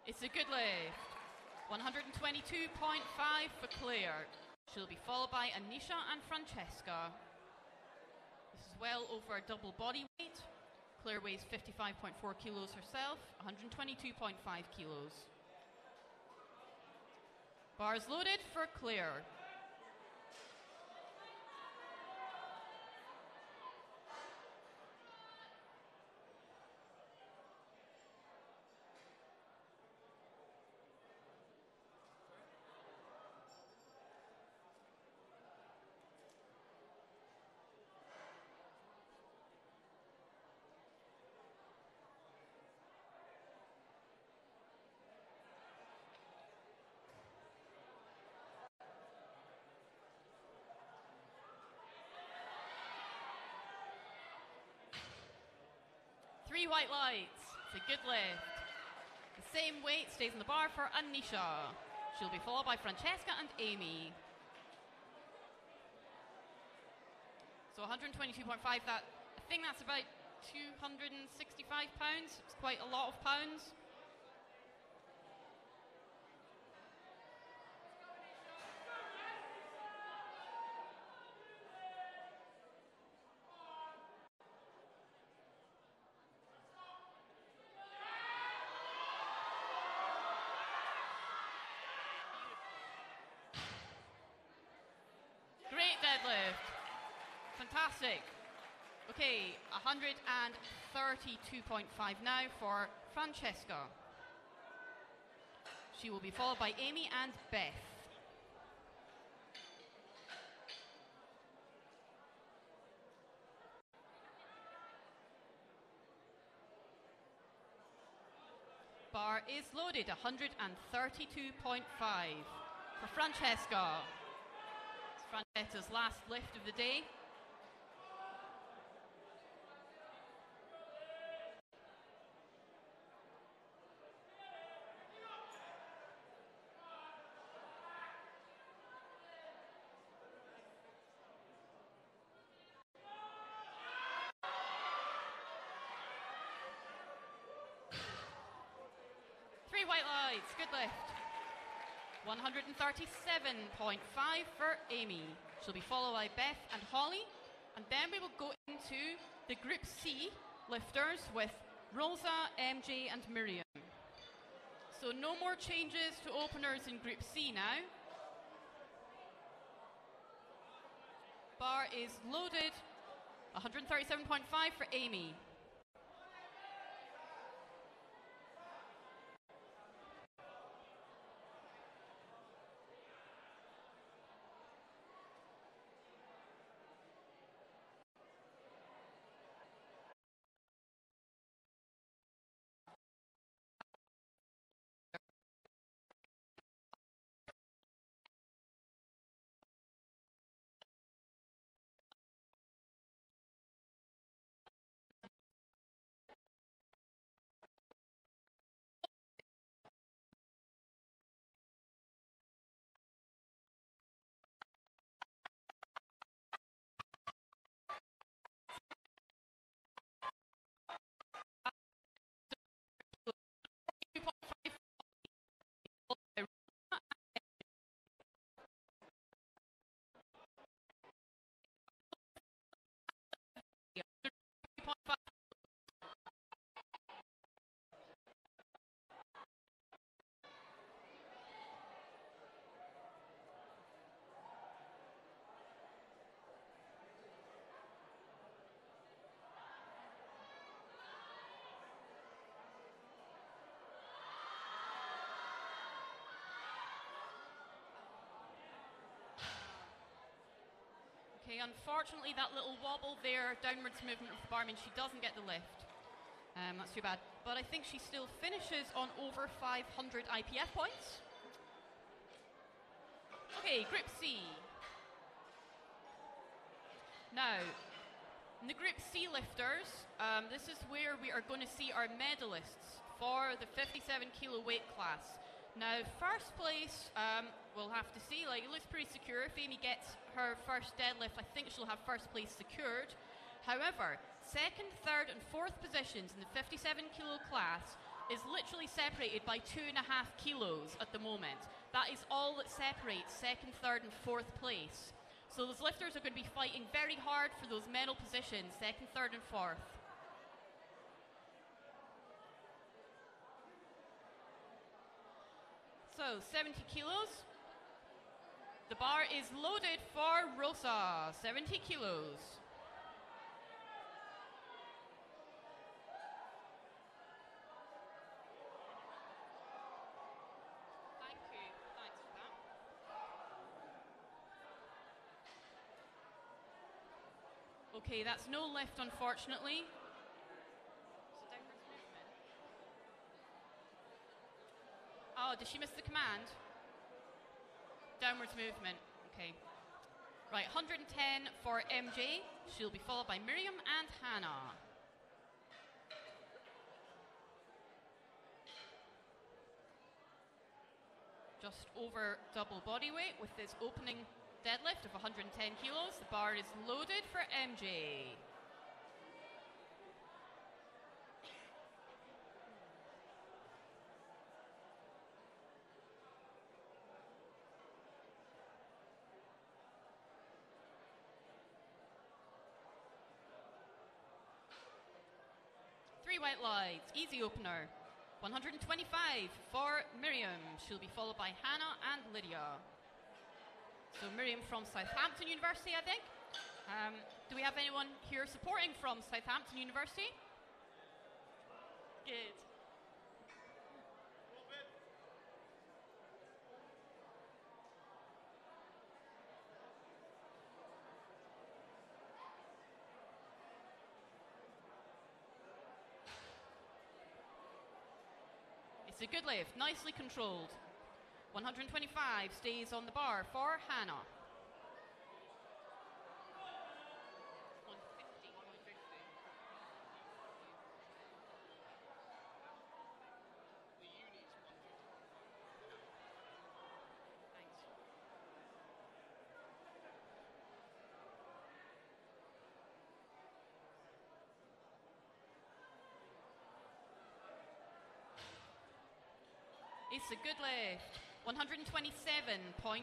It's a good lift. 122.5 for Claire. She'll be followed by Anisha and Francesca. This is well over double body weight. Claire weighs 55.4 kilos herself, 122.5 kilos. Bars loaded for Claire. Three white lights. It's a good lift. The same weight stays in the bar for Anisha. She'll be followed by Francesca and Amy. So 122.5, that, I think that's about 265 pounds. It's quite a lot of pounds. Great deadlift. Fantastic. Okay, 132.5 now for Francesca. She will be followed by Amy and Beth. Bar is loaded, 132.5 for Francesca. It's Francesca's last lift of the day. Three white lights, good lift. 137.5 for Amy. She'll be followed by Beth and Holly. And then we will go into the Group C lifters with Rosa, MJ and Miriam. So no more changes to openers in Group C now. Bar is loaded, 137.5 for Amy. Okay, unfortunately, that little wobble there, downwards movement of the bar, means she doesn't get the lift. That's too bad. But I think she still finishes on over 500 IPF points. Okay, Group C. Now, in the Group C lifters, this is where we are going to see our medalists for the 57 kilo weight class. Now, first place, we'll have to see. Like, it looks pretty secure. If Amy gets her first deadlift, I think she'll have first place secured. However, second, third, and fourth positions in the 57 kilo class is literally separated by 2.5 kilos at the moment. That is all that separates second, third, and fourth place. So those lifters are going to be fighting very hard for those medal positions, second, third, and fourth. So 70 kilos. The bar is loaded for Rosa. 70 kilos. Thank you. Thanks for that. Okay, that's no lift, unfortunately. So downwards movement. Oh, did she miss the command? Downwards movement. Okay. Right, 110 for MJ. She'll be followed by Miriam and Hannah. Just over double body weight with this opening deadlift of 110 kilos. The bar is loaded for MJ. Three white lights, easy opener. 125 for Miriam. She'll be followed by Hannah and Lydia. So Miriam from Southampton University, I think. Do we have anyone here supporting from Southampton University? Good. It's a good lift, nicely controlled. 125 stays on the bar for Hannah. 150. Thanks. It's a good lift. 127.5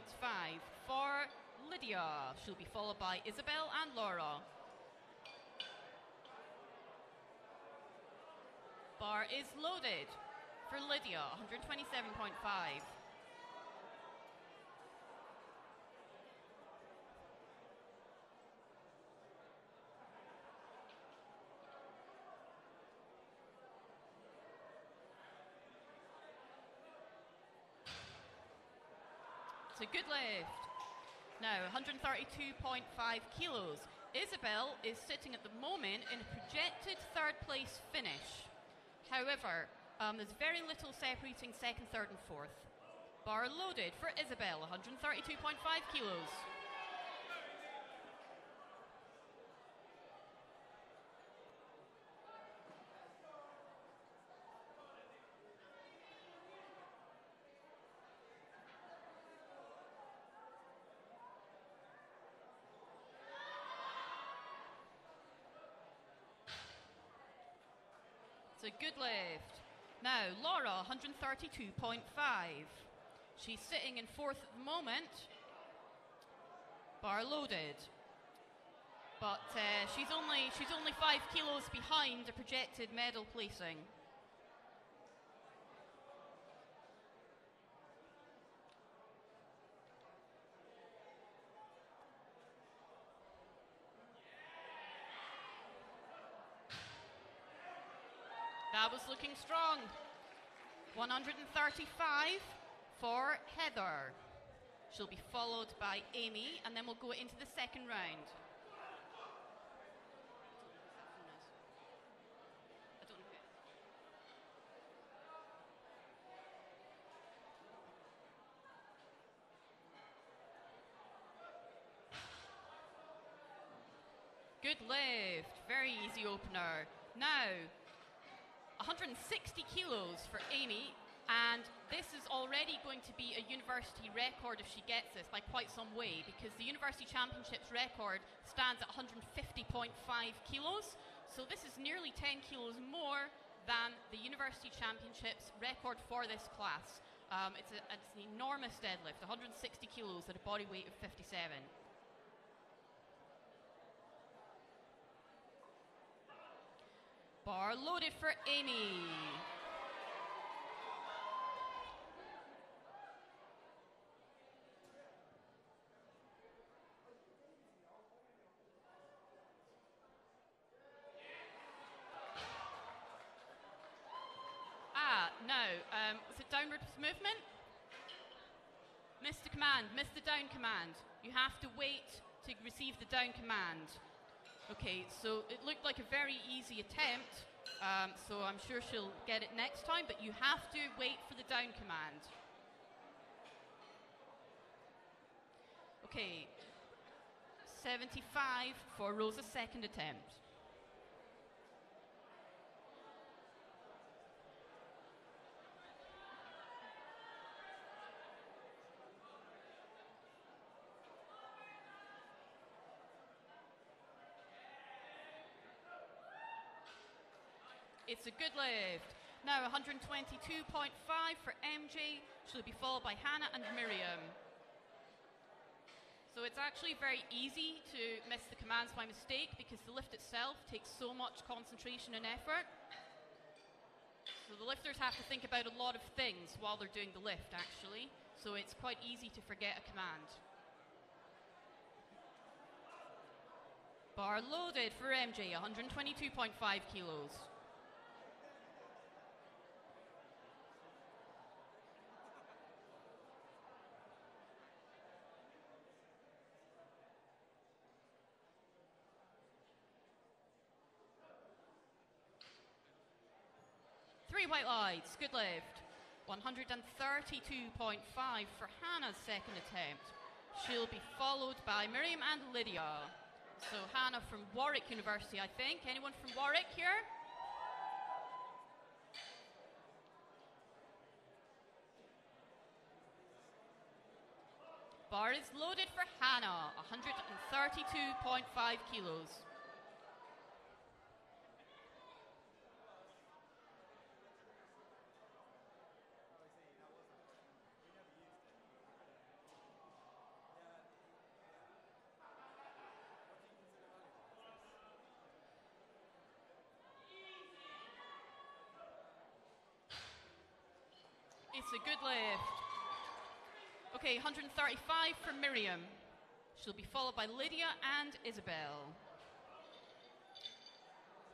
for Lydia. She'll be followed by Isabel and Laura. Bar is loaded for Lydia, 127.5. It's a good lift. Now, 132.5 kilos. Isabel is sitting at the moment in a projected third place finish. However, there's very little separating second, third, and fourth. Bar loaded for Isabel, 132.5 kilos. It's a good lift. Now, Laura, 132.5. She's sitting in fourth at the moment. Bar loaded. But she's only 5 kilos behind the projected medal placing. That was looking strong. 135 for Heather. She'll be followed by Amy, and then we'll go into the second round. I don't know who it is. Good lift, very easy opener. Now, 160 kilos for Amy, and this is already going to be a university record if she gets this by quite some way, because the University Championships record stands at 150.5 kilos, so this is nearly 10 kilos more than the University Championships record for this class. It's an enormous deadlift, 160 kilos at a body weight of 57. Bar loaded for Amy. Was it downward movement? Missed the command, missed the down command. You have to wait to receive the down command. Okay, so it looked like a very easy attempt, so I'm sure she'll get it next time, but you have to wait for the down command. Okay, 75 for Rosa's second attempt. It's a good lift. Now 122.5 for MJ. She'll be followed by Hannah and Miriam. So it's actually very easy to miss the commands by mistake because the lift itself takes so much concentration and effort. So the lifters have to think about a lot of things while they're doing the lift, actually. So it's quite easy to forget a command. Bar loaded for MJ, 122.5 kilos. Three white lights, good lift. 132.5 for Hannah's second attempt. She'll be followed by Miriam and Lydia. So Hannah from Warwick University, I think. Anyone from Warwick here? Bar is loaded for Hannah, 132.5 kilos. It's a good lift. Okay, 135 for Miriam. She'll be followed by Lydia and Isabel.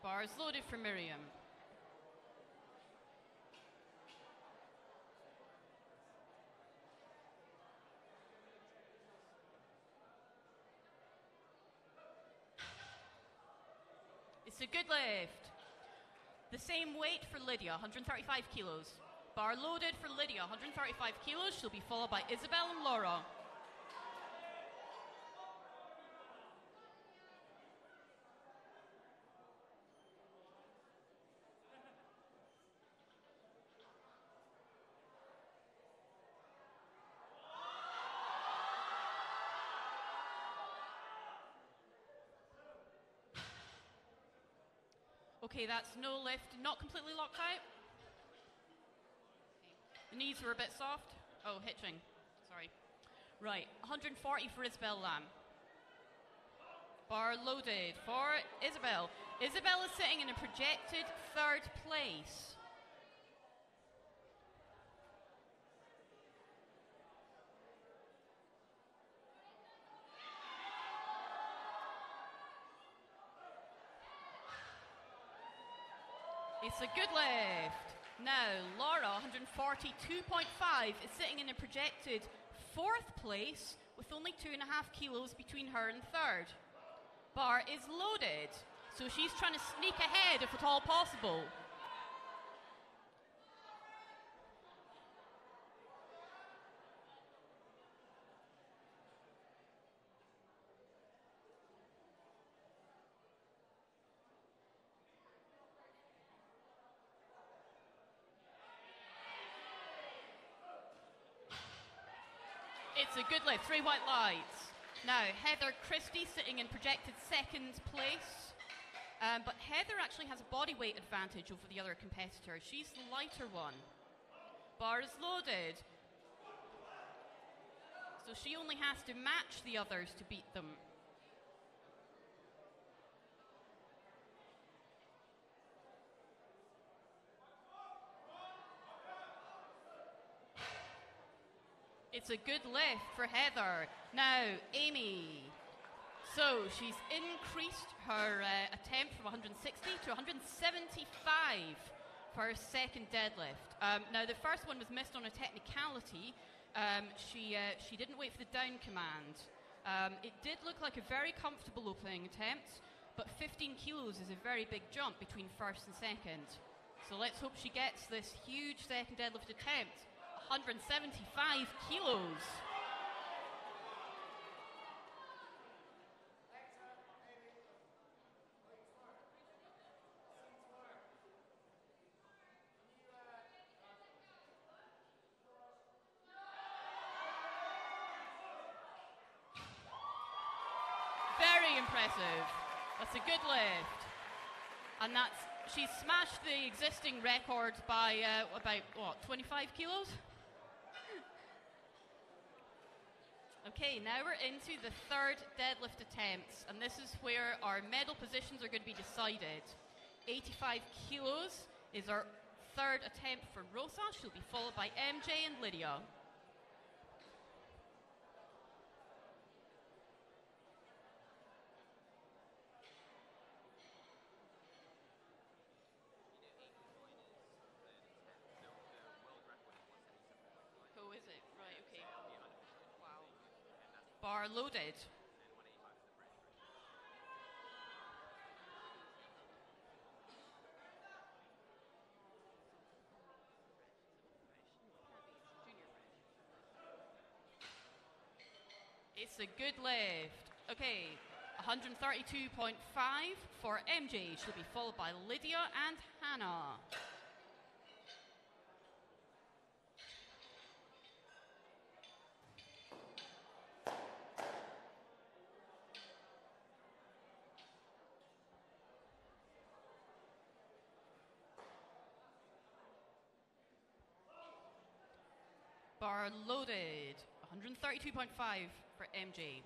Bar is loaded for Miriam. It's a good lift. The same weight for Lydia, 135 kilos. Bar loaded for Lydia, 135 kilos. She'll be followed by Isabel and Laura. Okay, that's no lift, not completely locked out. The knees were a bit soft. Oh, hitching. Sorry. Right, 140 for Isabel Lamb. Bar loaded for Isabel. Isabel is sitting in a projected third place. It's a good lift. Now, Laura, 142.5, is sitting in a projected fourth place with only 2.5 kilos between her and third. Bar is loaded, so she's trying to sneak ahead if at all possible. It's a good lift, 3 white lights. Now, Heather Christie sitting in projected second place. But Heather actually has a body weight advantage over the other competitor. She's the lighter one. Bar is loaded. So she only has to match the others to beat them. It's a good lift for Heather. Now, Amy. So she's increased her attempt from 160 to 175 for her second deadlift. Now, the first one was missed on a technicality. She didn't wait for the down command. It did look like a very comfortable opening attempt, but 15 kilos is a very big jump between first and second. So let's hope she gets this huge second deadlift attempt. 175 kilos. Very impressive. That's a good lift. And she's smashed the existing record by about, 25 kilos? Okay, now we're into the third deadlift attempts, and this is where our medal positions are going to be decided. 85 kilos is our third attempt for Rosa. She'll be followed by MJ and Lydia. Who is it? Right, okay. Wow. Bar loaded. It's a good lift. Okay, 132.5 for MJ. She'll be followed by Lydia and Hannah. Bar loaded. 132.5 for MJ.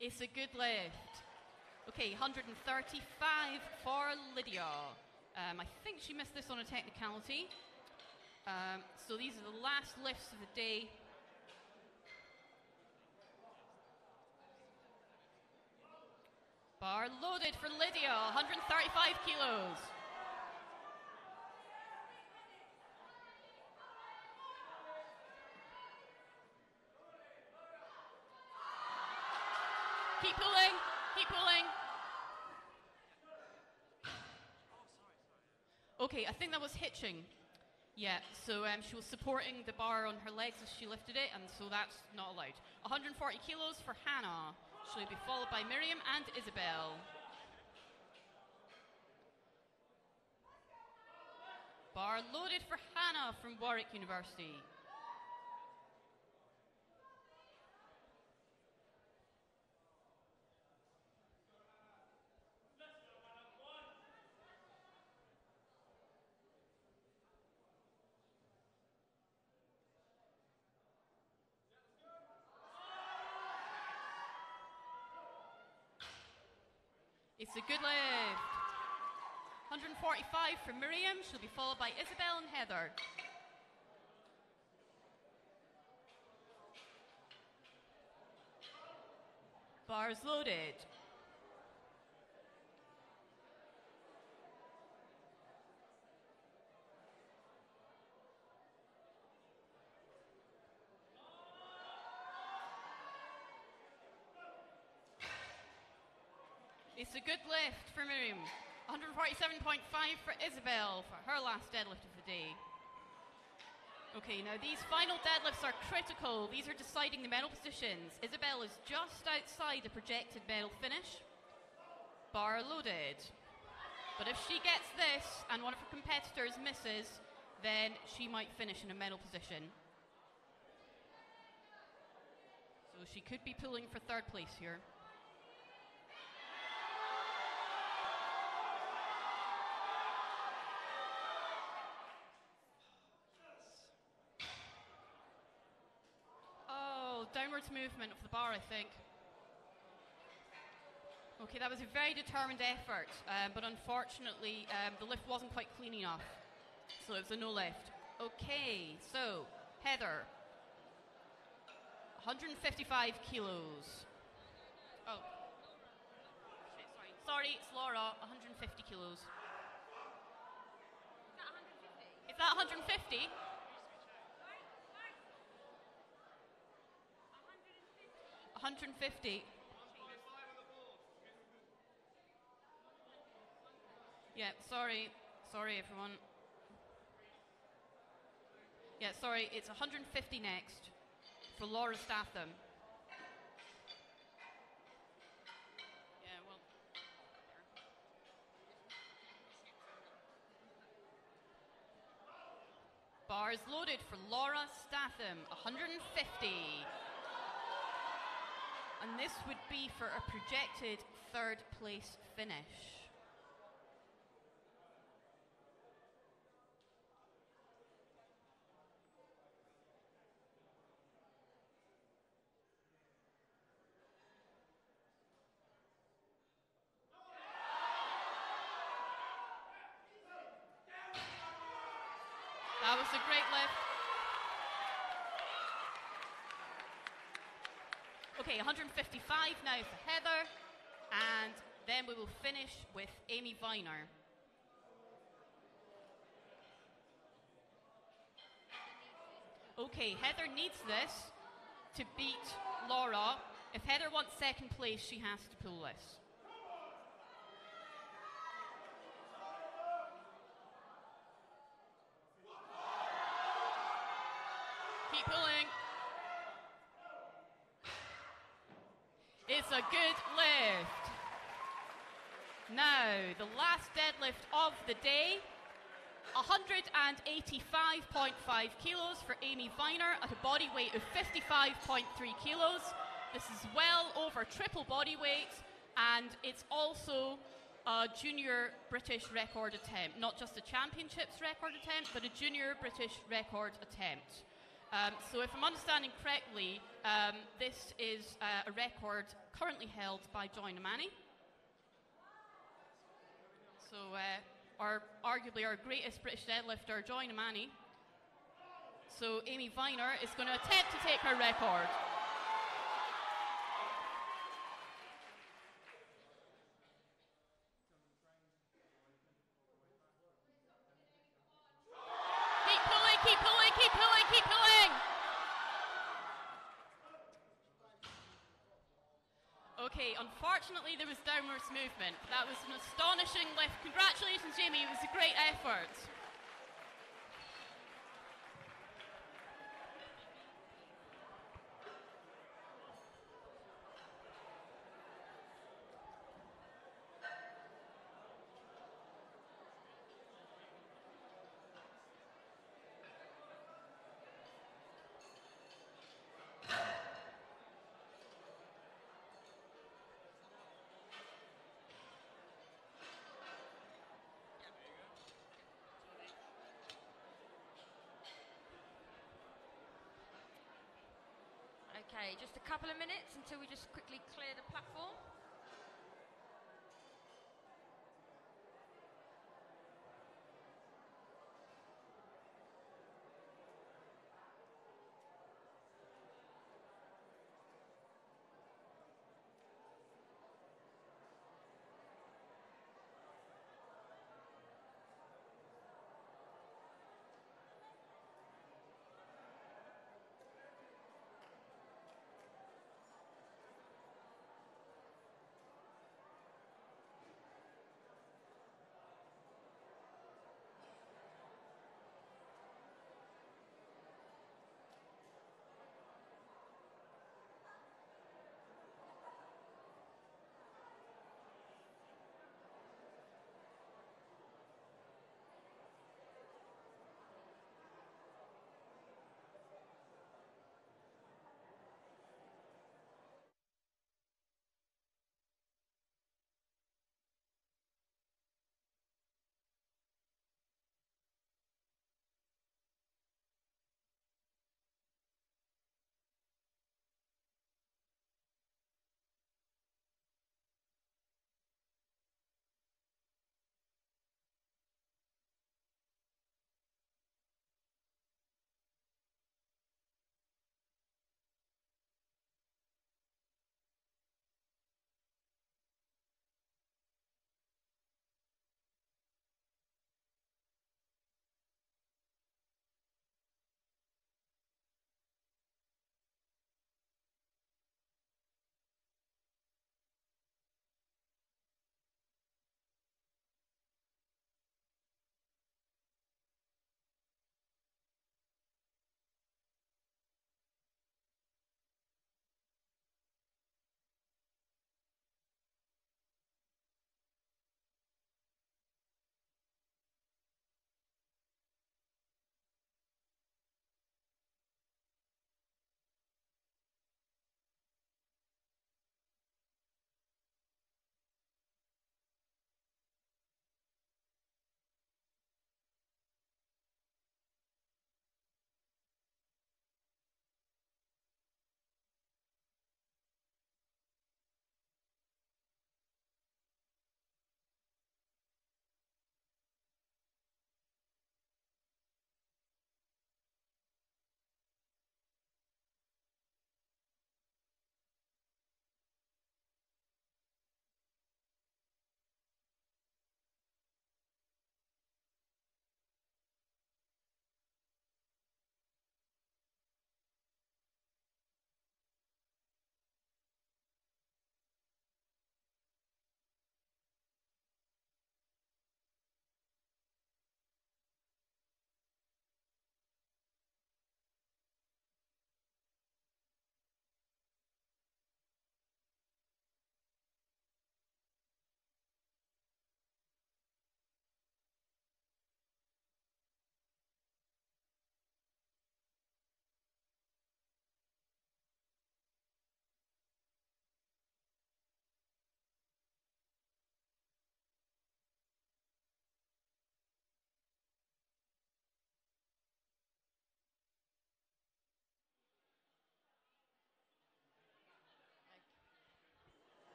It's a good lift. Okay, 135 for Lydia. I think she missed this on a technicality. So these are the last lifts of the day. Bar loaded for Lydia, 135 kilos. Keep pulling, keep pulling. Okay, I think that was hitching. Yeah, so she was supporting the bar on her legs as she lifted it, and so that's not allowed. 140 kilos for Hannah. She'll be followed by Miriam and Isabel. Bar loaded for Hannah from Warwick University. It's a good lift. 145 for Miriam. She'll be followed by Isabel and Heather. Bars loaded. It's a good lift for Miriam. 147.5 for Isabel for her last deadlift of the day. Okay, now these final deadlifts are critical. These are deciding the medal positions. Isabel is just outside the projected medal finish. Bar loaded. But if she gets this and one of her competitors misses, then she might finish in a medal position. So she could be pulling for third place here. Downwards movement of the bar, I think. Okay, that was a very determined effort, but unfortunately the lift wasn't quite clean enough, so it was a no lift. Okay, so Heather, 155 kilos. Oh, shit, sorry, it's Laura, 150 kilos. Is that 150? 150. Yeah, sorry everyone. Yeah, sorry, it's 150 next for Laura Statham. Yeah, well. Bars loaded for Laura Statham, 150. And this would be for a projected third place finish. That was a great lift. Okay, 155 now for Heather, and then we will finish with Amy Viner. Okay, Heather needs this to beat Laura. If Heather wants second place, she has to pull this. Keep pulling. It's a good lift. Now, the last deadlift of the day, 185.5 kilos for Amy Viner at a body weight of 55.3 kilos. This is well over triple body weight, and it's also a junior British record attempt. Not just a championships record attempt, but a junior British record attempt. So if I'm understanding correctly, this is a record currently held by Joy Namani. So arguably our greatest British deadlifter, Joy Namani. So Amy Viner is going to attempt to take her record. Keep pulling, keep pulling, keep pulling, keep pulling! Okay, unfortunately there was downwards movement. That was an astonishing lift. Congratulations, Jamie, it was a great effort. Okay, just a couple of minutes until we just quickly clear the platform.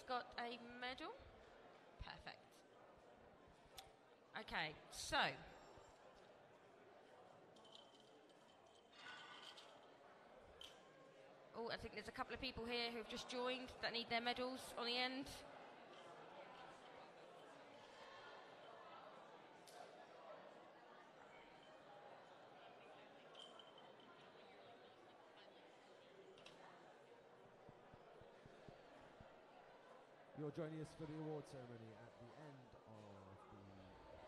got a medal. Perfect. Okay, so. Oh, I think there's a couple of people here who've just joined that need their medals on the end. You're joining us for the award ceremony at the end of the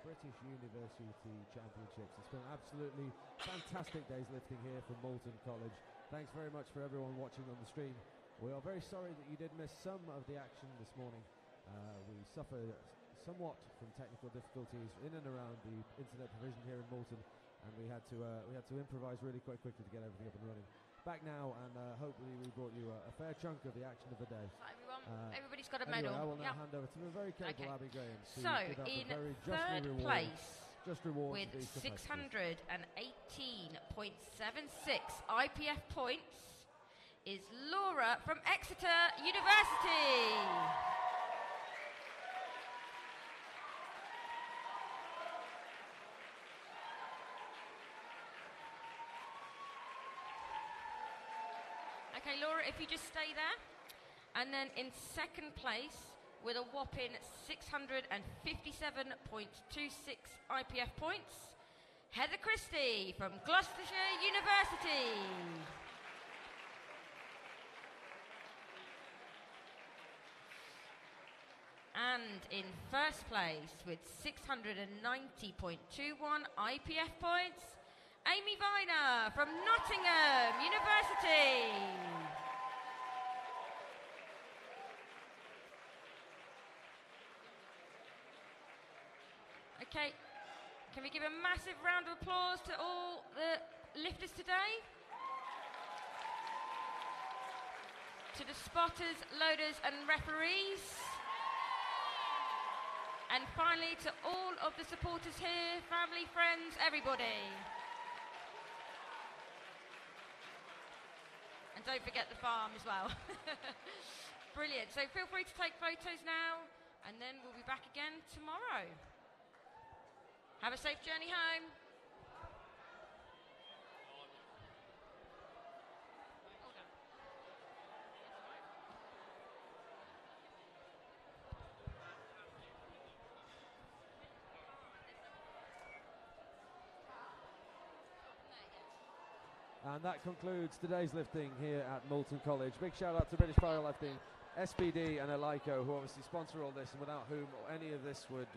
British University Championships. It's been absolutely fantastic days lifting here from Moulton College. Thanks very much for everyone watching on the stream. We are very sorry that you did miss some of the action this morning. We suffered somewhat from technical difficulties in and around the internet provision here in Moulton, and we had to improvise really quite quickly to get everything up and running. Back now, and hopefully we brought you a fair chunk of the action of the day. So everyone, everybody's got a medal. Anyway, I will now Yep. hand over to the very capable Okay. Abby Graham. To So, give out in the very third place just rewards with these competitors. 618.76 IPF points is Laura from Exeter University. Okay, Laura, if you just stay there. And then in second place, with a whopping 657.26 IPF points, Heather Christie from Gloucestershire University. And in first place with 690.21 IPF points, Amy Viner from Nottingham University. Okay, can we give a massive round of applause to all the lifters today? To the spotters, loaders and referees. And finally to all of the supporters here, family, friends, everybody. And don't forget the farm as well. Brilliant, so feel free to take photos now, and then we'll be back again tomorrow. Have a safe journey home. And that concludes today's lifting here at Moulton College. Big shout out to British Powerlifting, SPD and Elico, who obviously sponsor all this, and without whom any of this would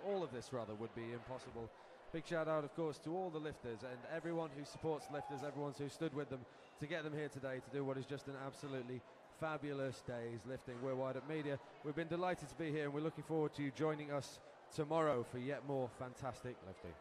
all of this would be impossible. Big shout out, of course, to all the lifters and everyone who supports lifters, everyone who stood with them to get them here today to do what is just an absolutely fabulous day's lifting. We're Wired Up Media. We've been delighted to be here, and we're looking forward to you joining us tomorrow for yet more fantastic lifting.